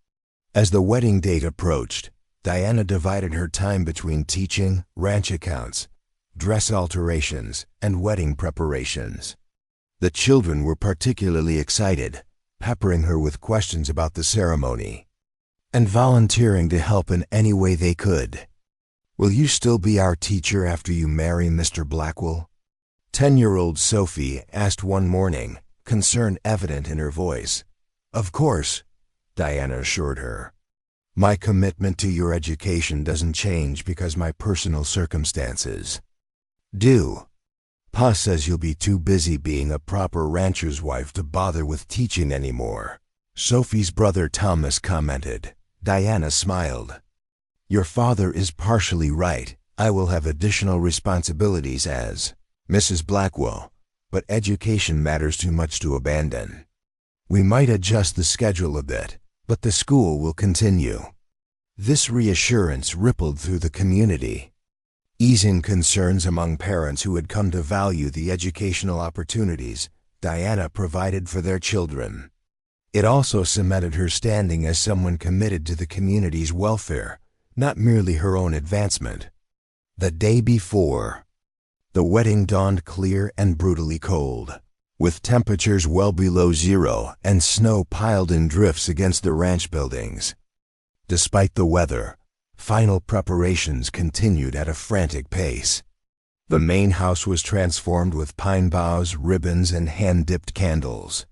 As the wedding date approached, Diana divided her time between teaching, ranch accounts, dress alterations, and wedding preparations. The children were particularly excited, peppering her with questions about the ceremony and volunteering to help in any way they could. "Will you still be our teacher after you marry Mr. Blackwell?" 10-year-old Sophie asked one morning, concern evident in her voice. "Of course," Diana assured her. "My commitment to your education doesn't change because my personal circumstances do. Pa says you'll be too busy being a proper rancher's wife to bother with teaching anymore," Sophie's brother Thomas commented. Diana smiled. "Your father is partially right. I will have additional responsibilities as Mrs. Blackwell, but education matters too much to abandon. We might adjust the schedule a bit, but the school will continue." This reassurance rippled through the community, easing concerns among parents who had come to value the educational opportunities Diana provided for their children. It also cemented her standing as someone committed to the community's welfare, not merely her own advancement. The day before, the wedding dawned clear and brutally cold, with temperatures well below zero and snow piled in drifts against the ranch buildings. Despite the weather, final preparations continued at a frantic pace. The main house was transformed with pine boughs, ribbons, and hand-dipped candles.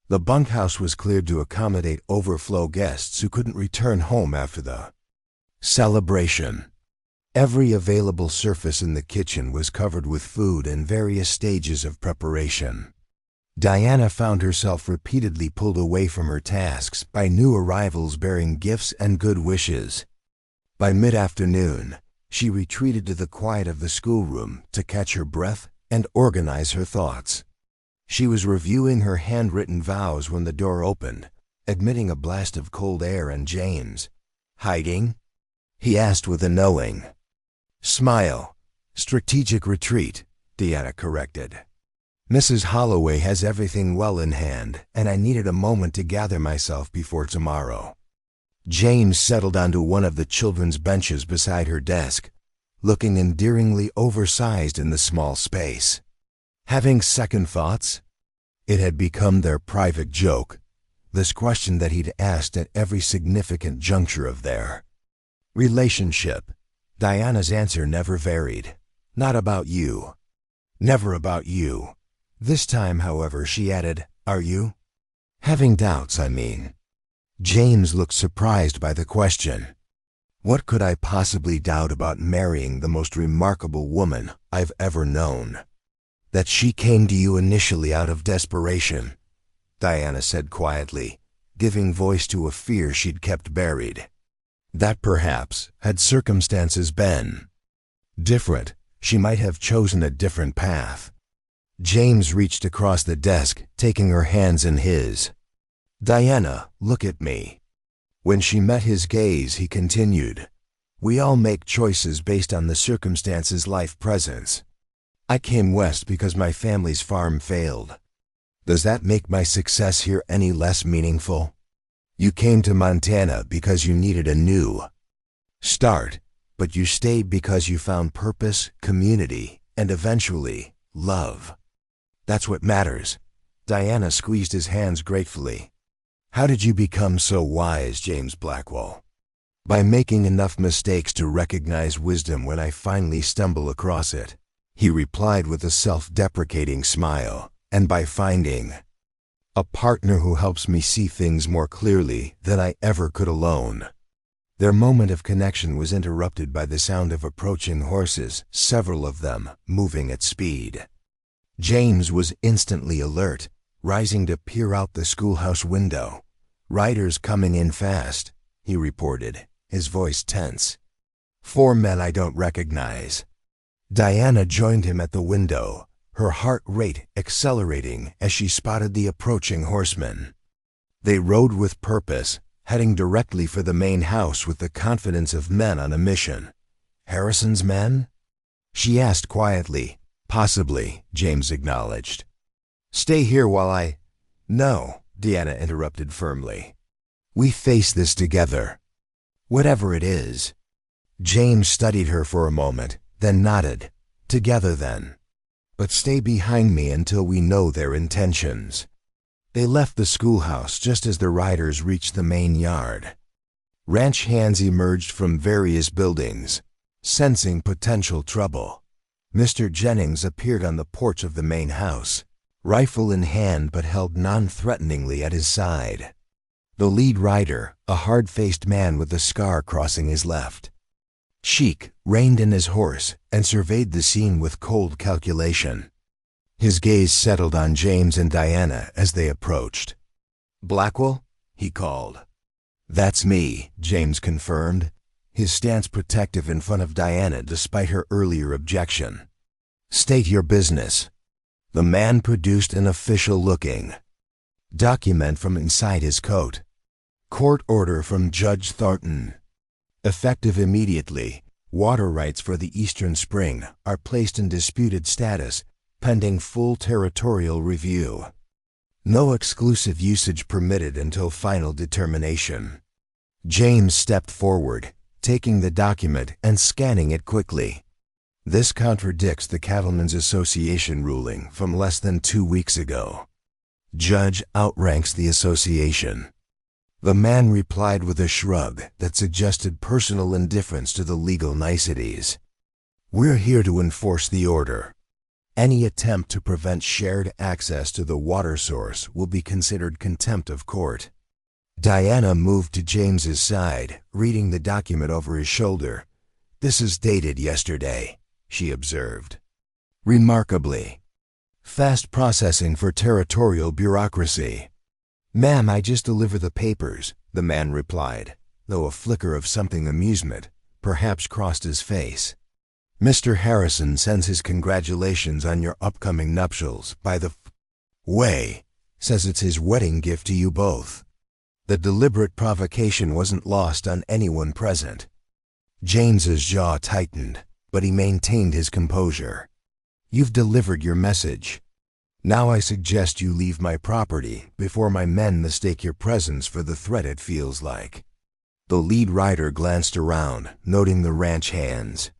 The bunkhouse was cleared to accommodate overflow guests who couldn't return home after the celebration. Every available surface in the kitchen was covered with food in various stages of preparation. Diana found herself repeatedly pulled away from her tasks by new arrivals bearing gifts and good wishes. By mid-afternoon, she retreated to the quiet of the schoolroom to catch her breath and organize her thoughts. She was reviewing her handwritten vows when the door opened, admitting a blast of cold air and James. "Hiding?" he asked with a knowing smile. "Strategic retreat," Diana corrected. "Mrs. Holloway has everything well in hand, and I needed a moment to gather myself before tomorrow." James settled onto one of the children's benches beside her desk, looking endearingly oversized in the small space. Having second thoughts? It had become their private joke, this question that he'd asked at every significant juncture of their relationship. Diana's answer never varied. "Not about you. Never about you." This time, however, she added, "Are you?" "Having doubts, I mean." James looked surprised by the question. "What could I possibly doubt about marrying the most remarkable woman I've ever known?" "That she came to you initially out of desperation," Diana said quietly, giving voice to a fear she'd kept buried. That perhaps, had circumstances been different, she might have chosen a different path. James reached across the desk, taking her hands in his. "Diana, look at me." When she met his gaze, he continued, "We all make choices based on the circumstances life presents. I came west because my family's farm failed. Does that make my success here any less meaningful? You came to Montana because you needed a new start, but you stayed because you found purpose, community, and eventually, love. That's what matters." Diana squeezed his hands gratefully. "How did you become so wise, James Blackwell?" "By making enough mistakes to recognize wisdom when I finally stumble across it," he replied with a self-deprecating smile, "and by finding a partner who helps me see things more clearly than I ever could alone." Their moment of connection was interrupted by the sound of approaching horses, several of them moving at speed. James was instantly alert, rising to peer out the schoolhouse window. "Riders coming in fast," he reported, his voice tense. "4 men I don't recognize." Diana joined him at the window, her heart rate accelerating as she spotted the approaching horsemen. They rode with purpose, heading directly for the main house with the confidence of men on a mission. "Harrison's men?" she asked quietly. "Possibly," James acknowledged. "Stay here while I—" "No," Diana interrupted firmly. "We face this together. Whatever it is." James studied her for a moment, then nodded. "Together then. But stay behind me until we know their intentions." They left the schoolhouse just as the riders reached the main yard. Ranch hands emerged from various buildings, sensing potential trouble. Mr. Jennings appeared on the porch of the main house, rifle in hand but held non-threateningly at his side. The lead rider, a hard-faced man with a scar crossing his left cheek, reined in his horse and surveyed the scene with cold calculation. His gaze settled on James and Diana as they approached. "Blackwell?" he called. "That's me," James confirmed, his stance protective in front of Diana despite her earlier objection. "State your business." The man produced an official-looking document from inside his coat. "Court order from Judge Thornton. Effective immediately, water rights for the Eastern Spring are placed in disputed status pending full territorial review. No exclusive usage permitted until final determination." James stepped forward, taking the document and scanning it quickly. "This contradicts the Cattlemen's Association ruling from less than 2 weeks ago. Judge outranks the association." The man replied with a shrug that suggested personal indifference to the legal niceties. "We're here to enforce the order. Any attempt to prevent shared access to the water source will be considered contempt of court." Diana moved to James's side, reading the document over his shoulder. "This is dated yesterday," she observed. "Remarkably fast processing for territorial bureaucracy." "Ma'am, I just deliver the papers," the man replied, though a flicker of something amusement perhaps crossed his face. "Mr. Harrison sends his congratulations on your upcoming nuptials. By the way, says it's his wedding gift to you both." The deliberate provocation wasn't lost on anyone present. James's jaw tightened, but he maintained his composure. "You've delivered your message. Now I suggest you leave my property before my men mistake your presence for the threat it feels like." The lead rider glanced around, noting the ranch hands,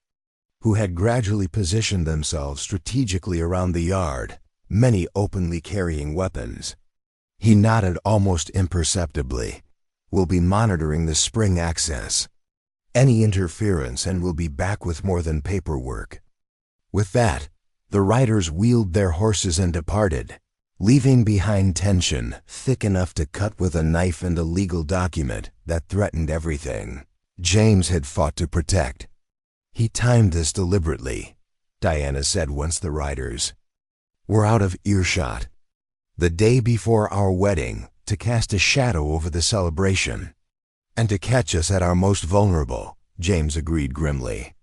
who had gradually positioned themselves strategically around the yard, many openly carrying weapons. He nodded almost imperceptibly. "We'll be monitoring the spring access. Any interference and we'll be back with more than paperwork." With that, the riders wheeled their horses and departed, leaving behind tension thick enough to cut with a knife and a legal document that threatened everything James had fought to protect. "He timed this deliberately," Diana said once the riders were out of earshot. "The day before our wedding, to cast a shadow over the celebration. And to catch us at our most vulnerable," James agreed grimly.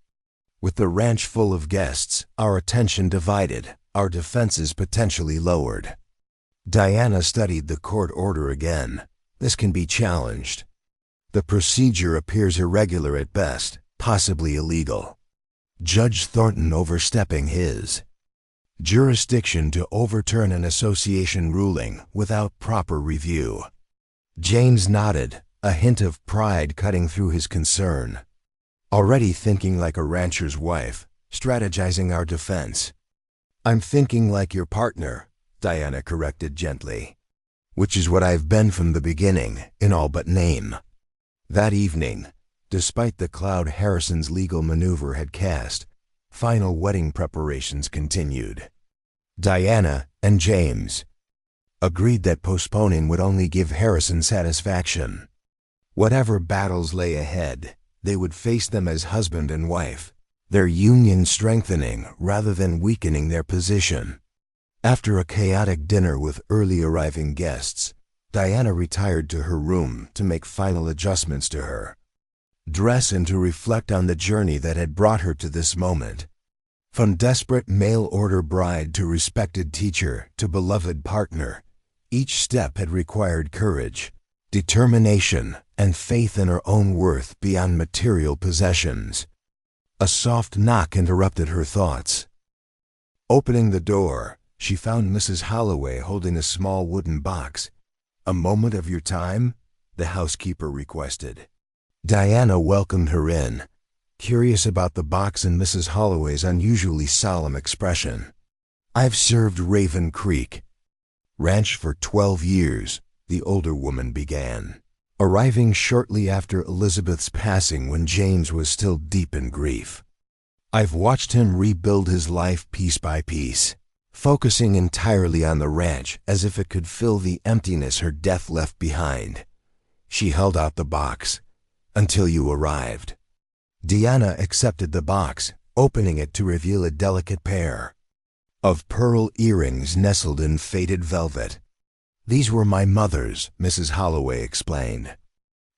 "With the ranch full of guests, our attention divided, our defenses potentially lowered." Diana studied the court order again. "This can be challenged." The procedure appears irregular at best, possibly illegal. Judge Thornton overstepping his jurisdiction to overturn an association ruling without proper review. James nodded, a hint of pride cutting through his concern. Already thinking like a rancher's wife, strategizing our defense. I'm thinking like your partner, Diana corrected gently. Which is what I've been from the beginning, in all but name. That evening, despite the cloud Harrison's legal maneuver had cast, final wedding preparations continued. Diana and James agreed that postponing would only give Harrison satisfaction. Whatever battles lay ahead, they would face them as husband and wife, their union strengthening rather than weakening their position. After a chaotic dinner with early arriving guests, Diana retired to her room to make final adjustments to her dress and to reflect on the journey that had brought her to this moment. From desperate mail-order bride to respected teacher to beloved partner, each step had required courage, determination, and faith in her own worth beyond material possessions. A soft knock interrupted her thoughts. Opening the door, she found Mrs. Holloway holding a small wooden box. "A moment of your time?" the housekeeper requested. Diana welcomed her in, curious about the box and Mrs. Holloway's unusually solemn expression. "I've served Raven Creek Ranch for 12 years, the older woman began, arriving shortly after Elizabeth's passing when James was still deep in grief. "I've watched him rebuild his life piece by piece, focusing entirely on the ranch as if it could fill the emptiness her death left behind." She held out the box. "Until you arrived." Diana accepted the box, opening it to reveal a delicate pair of pearl earrings nestled in faded velvet. "These were my mother's," Mrs. Holloway explained.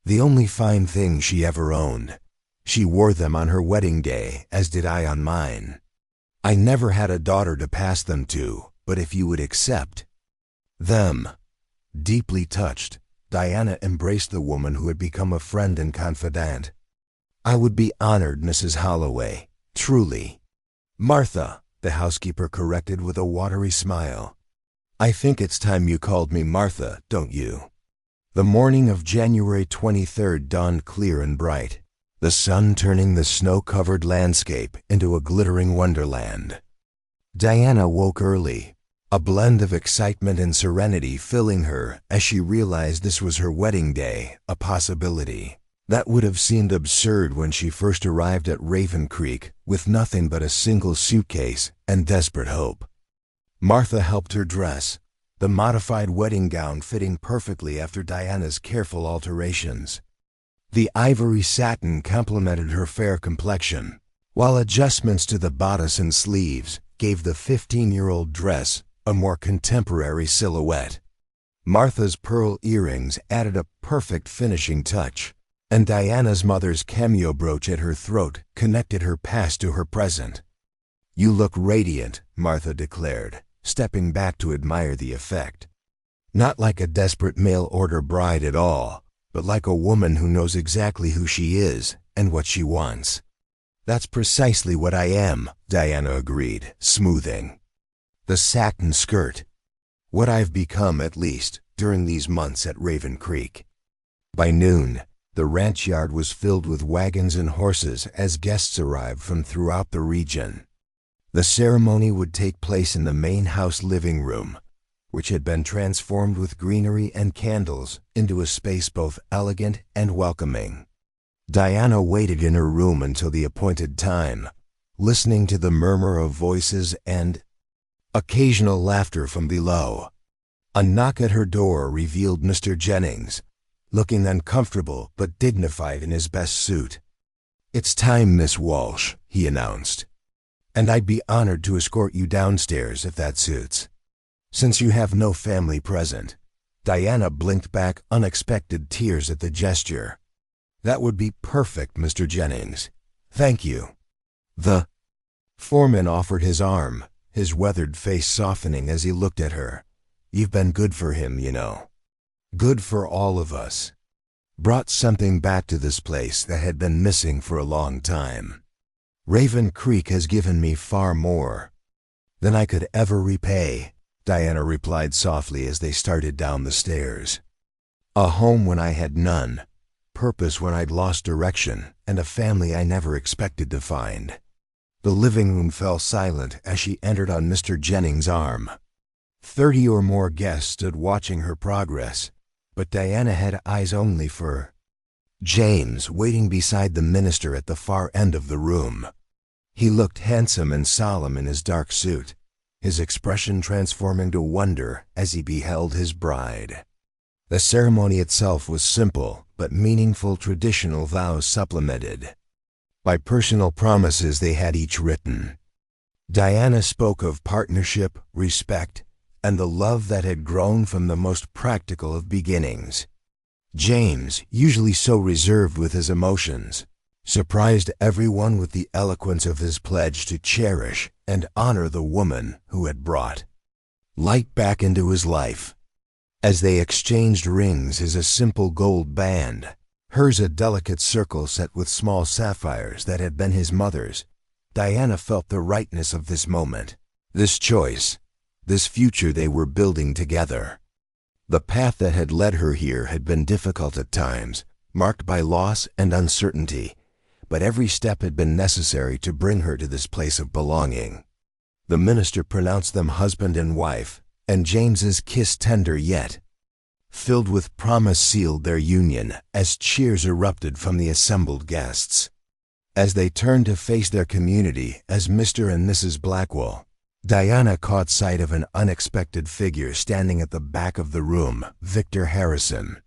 "The only fine thing she ever owned. She wore them on her wedding day, as did I on mine. I never had a daughter to pass them to, but if you would accept them." Deeply touched, Diana embraced the woman who had become a friend and confidant. "I would be honored, Mrs. Holloway, truly." "Martha," the housekeeper corrected with a watery smile. "I think it's time you called me Martha, don't you?" The morning of January 23rd dawned clear and bright, the sun turning the snow-covered landscape into a glittering wonderland. Diana woke early, a blend of excitement and serenity filling her as she realized this was her wedding day, a possibility that would have seemed absurd when she first arrived at Raven Creek with nothing but a single suitcase and desperate hope. Martha helped her dress, the modified wedding gown fitting perfectly after Diana's careful alterations. The ivory satin complemented her fair complexion, while adjustments to the bodice and sleeves gave the 15-year-old dress a more contemporary silhouette. Martha's pearl earrings added a perfect finishing touch, and Diana's mother's cameo brooch at her throat connected her past to her present. "You look radiant," Martha declared, stepping back to admire the effect. "Not like a desperate mail-order bride at all, but like a woman who knows exactly who she is and what she wants." "That's precisely what I am," Diana agreed, smoothing the satin skirt. "What I've become, at least, during these months at Raven Creek." By noon, the ranch yard was filled with wagons and horses as guests arrived from throughout the region. The ceremony would take place in the main house living room, which had been transformed with greenery and candles into a space both elegant and welcoming. Diana waited in her room until the appointed time, listening to the murmur of voices and occasional laughter from below. A knock at her door revealed Mr. Jennings, looking uncomfortable but dignified in his best suit. "It's time, Miss Walsh," he announced, "and I'd be honored to escort you downstairs if that suits." "Since you have no family present." Diana blinked back unexpected tears at the gesture. "That would be perfect, Mr. Jennings. Thank you." The foreman offered his arm, his weathered face softening as he looked at her. "You've been good for him, you know. Good for all of us." brought something back to this place that had been missing for a long time. Raven Creek has given me far more than I could ever repay, Diana replied softly as they started down the stairs. A home when I had none, purpose when I'd lost direction, and a family I never expected to find. The living room fell silent as she entered on Mr. Jennings' arm. 30 or more guests stood watching her progress, but Diana had eyes only for James, waiting beside the minister at the far end of the room. He looked handsome and solemn in his dark suit, his expression transforming to wonder as he beheld his bride. The ceremony itself was simple, but meaningful traditional vows supplemented by personal promises they had each written. Diana spoke of partnership, respect, and the love that had grown from the most practical of beginnings. James, usually so reserved with his emotions, surprised everyone with the eloquence of his pledge to cherish and honor the woman who had brought light back into his life. As they exchanged rings, his a simple gold band, hers a delicate circle set with small sapphires that had been his mother's, Diana felt the rightness of this moment, this choice, this future they were building together. The path that had led her here had been difficult at times, marked by loss and uncertainty, but every step had been necessary to bring her to this place of belonging. The minister pronounced them husband and wife, and James's kiss tender yet filled with promise sealed their union as cheers erupted from the assembled guests. As they turned to face their community as Mr. and Mrs. Blackwell, Diana caught sight of an unexpected figure standing at the back of the room, Victor Harrison,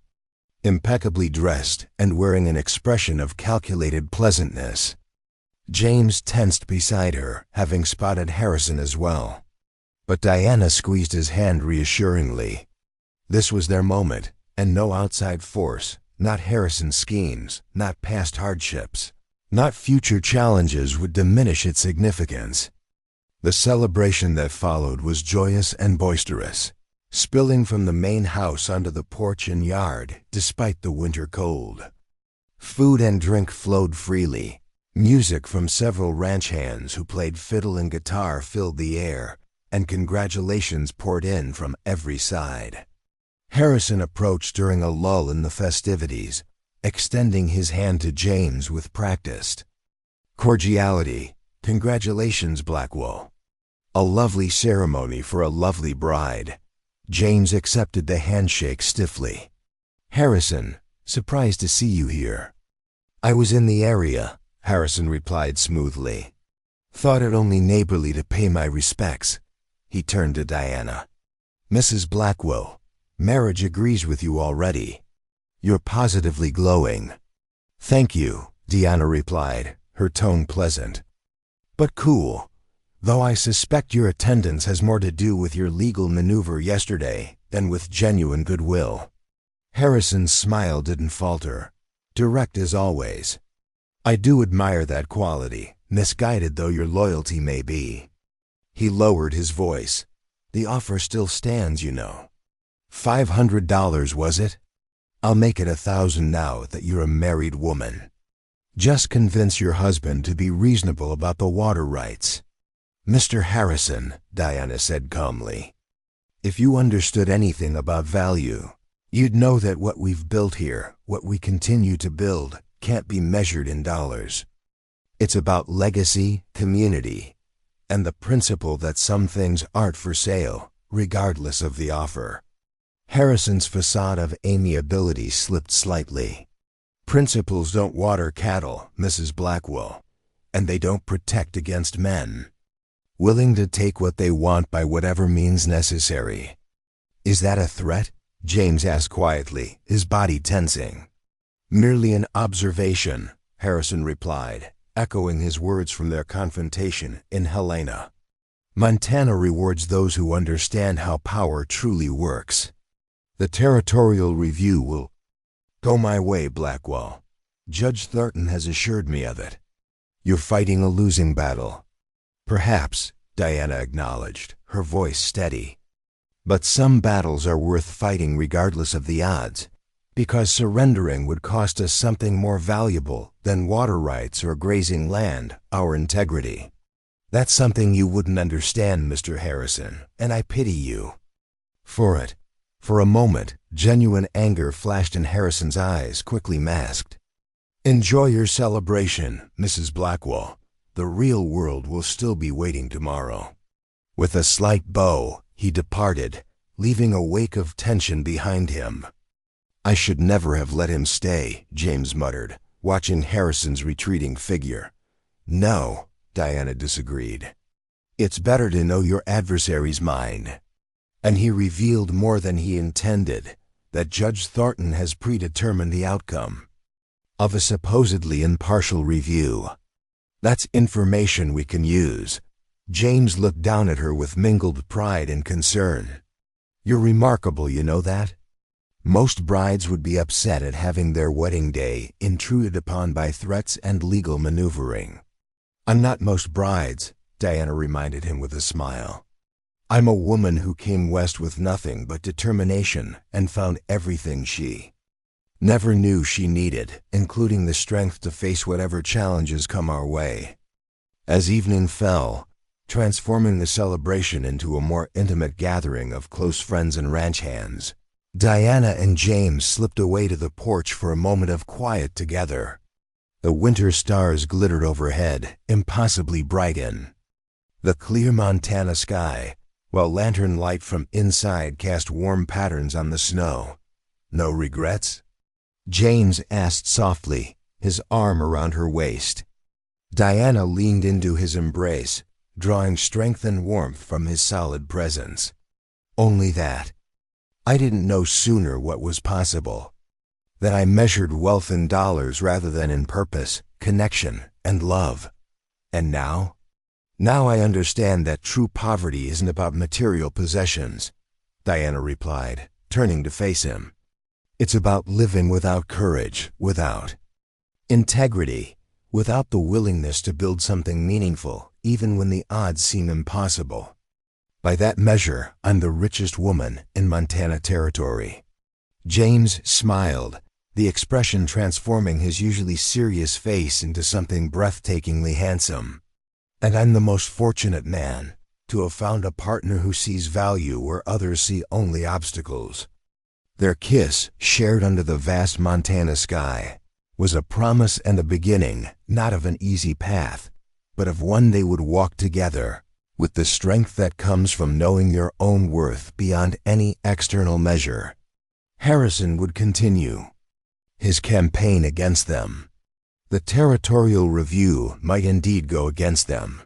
impeccably dressed and wearing an expression of calculated pleasantness. James tensed beside her, having spotted Harrison as well. But Diana squeezed his hand reassuringly. This was their moment, and no outside force, not Harrison's schemes, not past hardships, not future challenges would diminish its significance. The celebration that followed was joyous and boisterous, spilling from the main house onto the porch and yard despite the winter cold. Food and drink flowed freely. Music from several ranch hands who played fiddle and guitar filled the air, and congratulations poured in from every side. Harrison approached during a lull in the festivities, extending his hand to James with practiced cordiality. Congratulations, Blackwell. A lovely ceremony for a lovely bride. James accepted the handshake stiffly. Harrison, surprised to see you here. I was in the area, Harrison replied smoothly. Thought it only neighborly to pay my respects. He turned to Diana. Mrs. Blackwell, marriage agrees with you already. You're positively glowing. Thank you, Diana replied, her tone pleasant. But cool, though I suspect your attendance has more to do with your legal maneuver yesterday than with genuine goodwill. Harrison's smile didn't falter, direct as always. I do admire that quality, misguided though your loyalty may be. He lowered his voice. The offer still stands, you know. $500, was it? I'll make it 1,000 now that you're a married woman. Just convince your husband to be reasonable about the water rights. Mr. Harrison, Diana said calmly, if you understood anything about value, you'd know that what we've built here, what we continue to build, can't be measured in dollars. It's about legacy, community, and the principle that some things aren't for sale, regardless of the offer. Harrison's facade of amiability slipped slightly. Principles don't water cattle, Mrs. Blackwell, and they don't protect against men willing to take what they want by whatever means necessary. Is that a threat? James asked quietly, his body tensing. Merely an observation, Harrison replied, echoing his words from their confrontation in Helena. Montana rewards those who understand how power truly works. The territorial review will go my way, Blackwell. Judge Thornton has assured me of it. You're fighting a losing battle. Perhaps, Diana acknowledged, her voice steady. But some battles are worth fighting regardless of the odds. because surrendering would cost us something more valuable than water rights or grazing land, our integrity. That's something you wouldn't understand, Mr. Harrison, and I pity you for it. For a moment, genuine anger flashed in Harrison's eyes, quickly masked. Enjoy your celebration, Mrs. Blackwell. The real world will still be waiting tomorrow. With a slight bow, he departed, leaving a wake of tension behind him. I should never have let him stay, James muttered, watching Harrison's retreating figure. No, Diana disagreed. It's better to know your adversary's mind. And he revealed more than he intended, that Judge Thornton has predetermined the outcome of a supposedly impartial review. That's information we can use. James looked down at her with mingled pride and concern. You're remarkable, you know that? Most brides would be upset at having their wedding day intruded upon by threats and legal maneuvering. I'm not most brides, Diana reminded him with a smile. I'm a woman who came west with nothing but determination and found everything she never knew she needed, including the strength to face whatever challenges come our way. As evening fell, transforming the celebration into a more intimate gathering of close friends and ranch hands, Diana and James slipped away to the porch for a moment of quiet together. The winter stars glittered overhead, impossibly bright in the clear Montana sky, while lantern light from inside cast warm patterns on the snow. No regrets? James asked softly, his arm around her waist. Diana leaned into his embrace, drawing strength and warmth from his solid presence. Only that. I didn't know sooner what was possible. That I measured wealth in dollars rather than in purpose, connection, and love. And now? Now I understand that true poverty isn't about material possessions, Diana replied, turning to face him. It's about living without courage, without integrity, without the willingness to build something meaningful, even when the odds seem impossible. By that measure, I'm the richest woman in Montana territory. James smiled, the expression transforming his usually serious face into something breathtakingly handsome. And I'm the most fortunate man to have found a partner who sees value where others see only obstacles. Their kiss, shared under the vast Montana sky, was a promise and a beginning, not of an easy path, but of one they would walk together, with the strength that comes from knowing your own worth beyond any external measure. Harrison would continue his campaign against them. The territorial review might indeed go against them.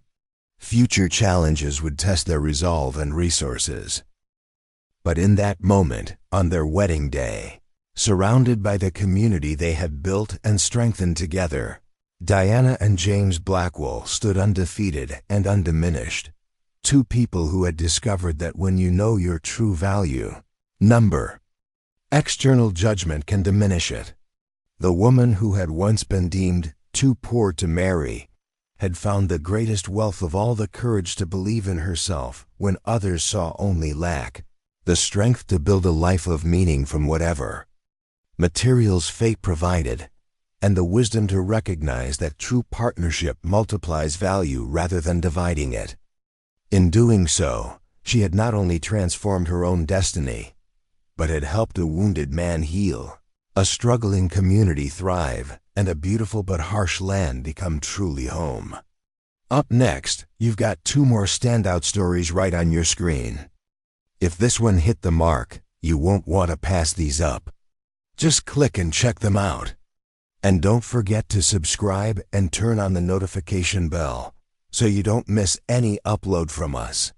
Future challenges would test their resolve and resources. But in that moment, on their wedding day, surrounded by the community they had built and strengthened together, Diana and James Blackwell stood undefeated and undiminished. Two people who had discovered that when you know your true value, number, external judgment can diminish it. The woman who had once been deemed too poor to marry had found the greatest wealth of all the courage to believe in herself when others saw only lack, the strength to build a life of meaning from whatever materials fate provided, and the wisdom to recognize that true partnership multiplies value rather than dividing it. In doing so, she had not only transformed her own destiny, but had helped a wounded man heal, a struggling community thrive, and a beautiful but harsh land become truly home. Up next, you've got two more standout stories right on your screen. If this one hit the mark, you won't want to pass these up. Just click and check them out. And don't forget to subscribe and turn on the notification bell so you don't miss any upload from us.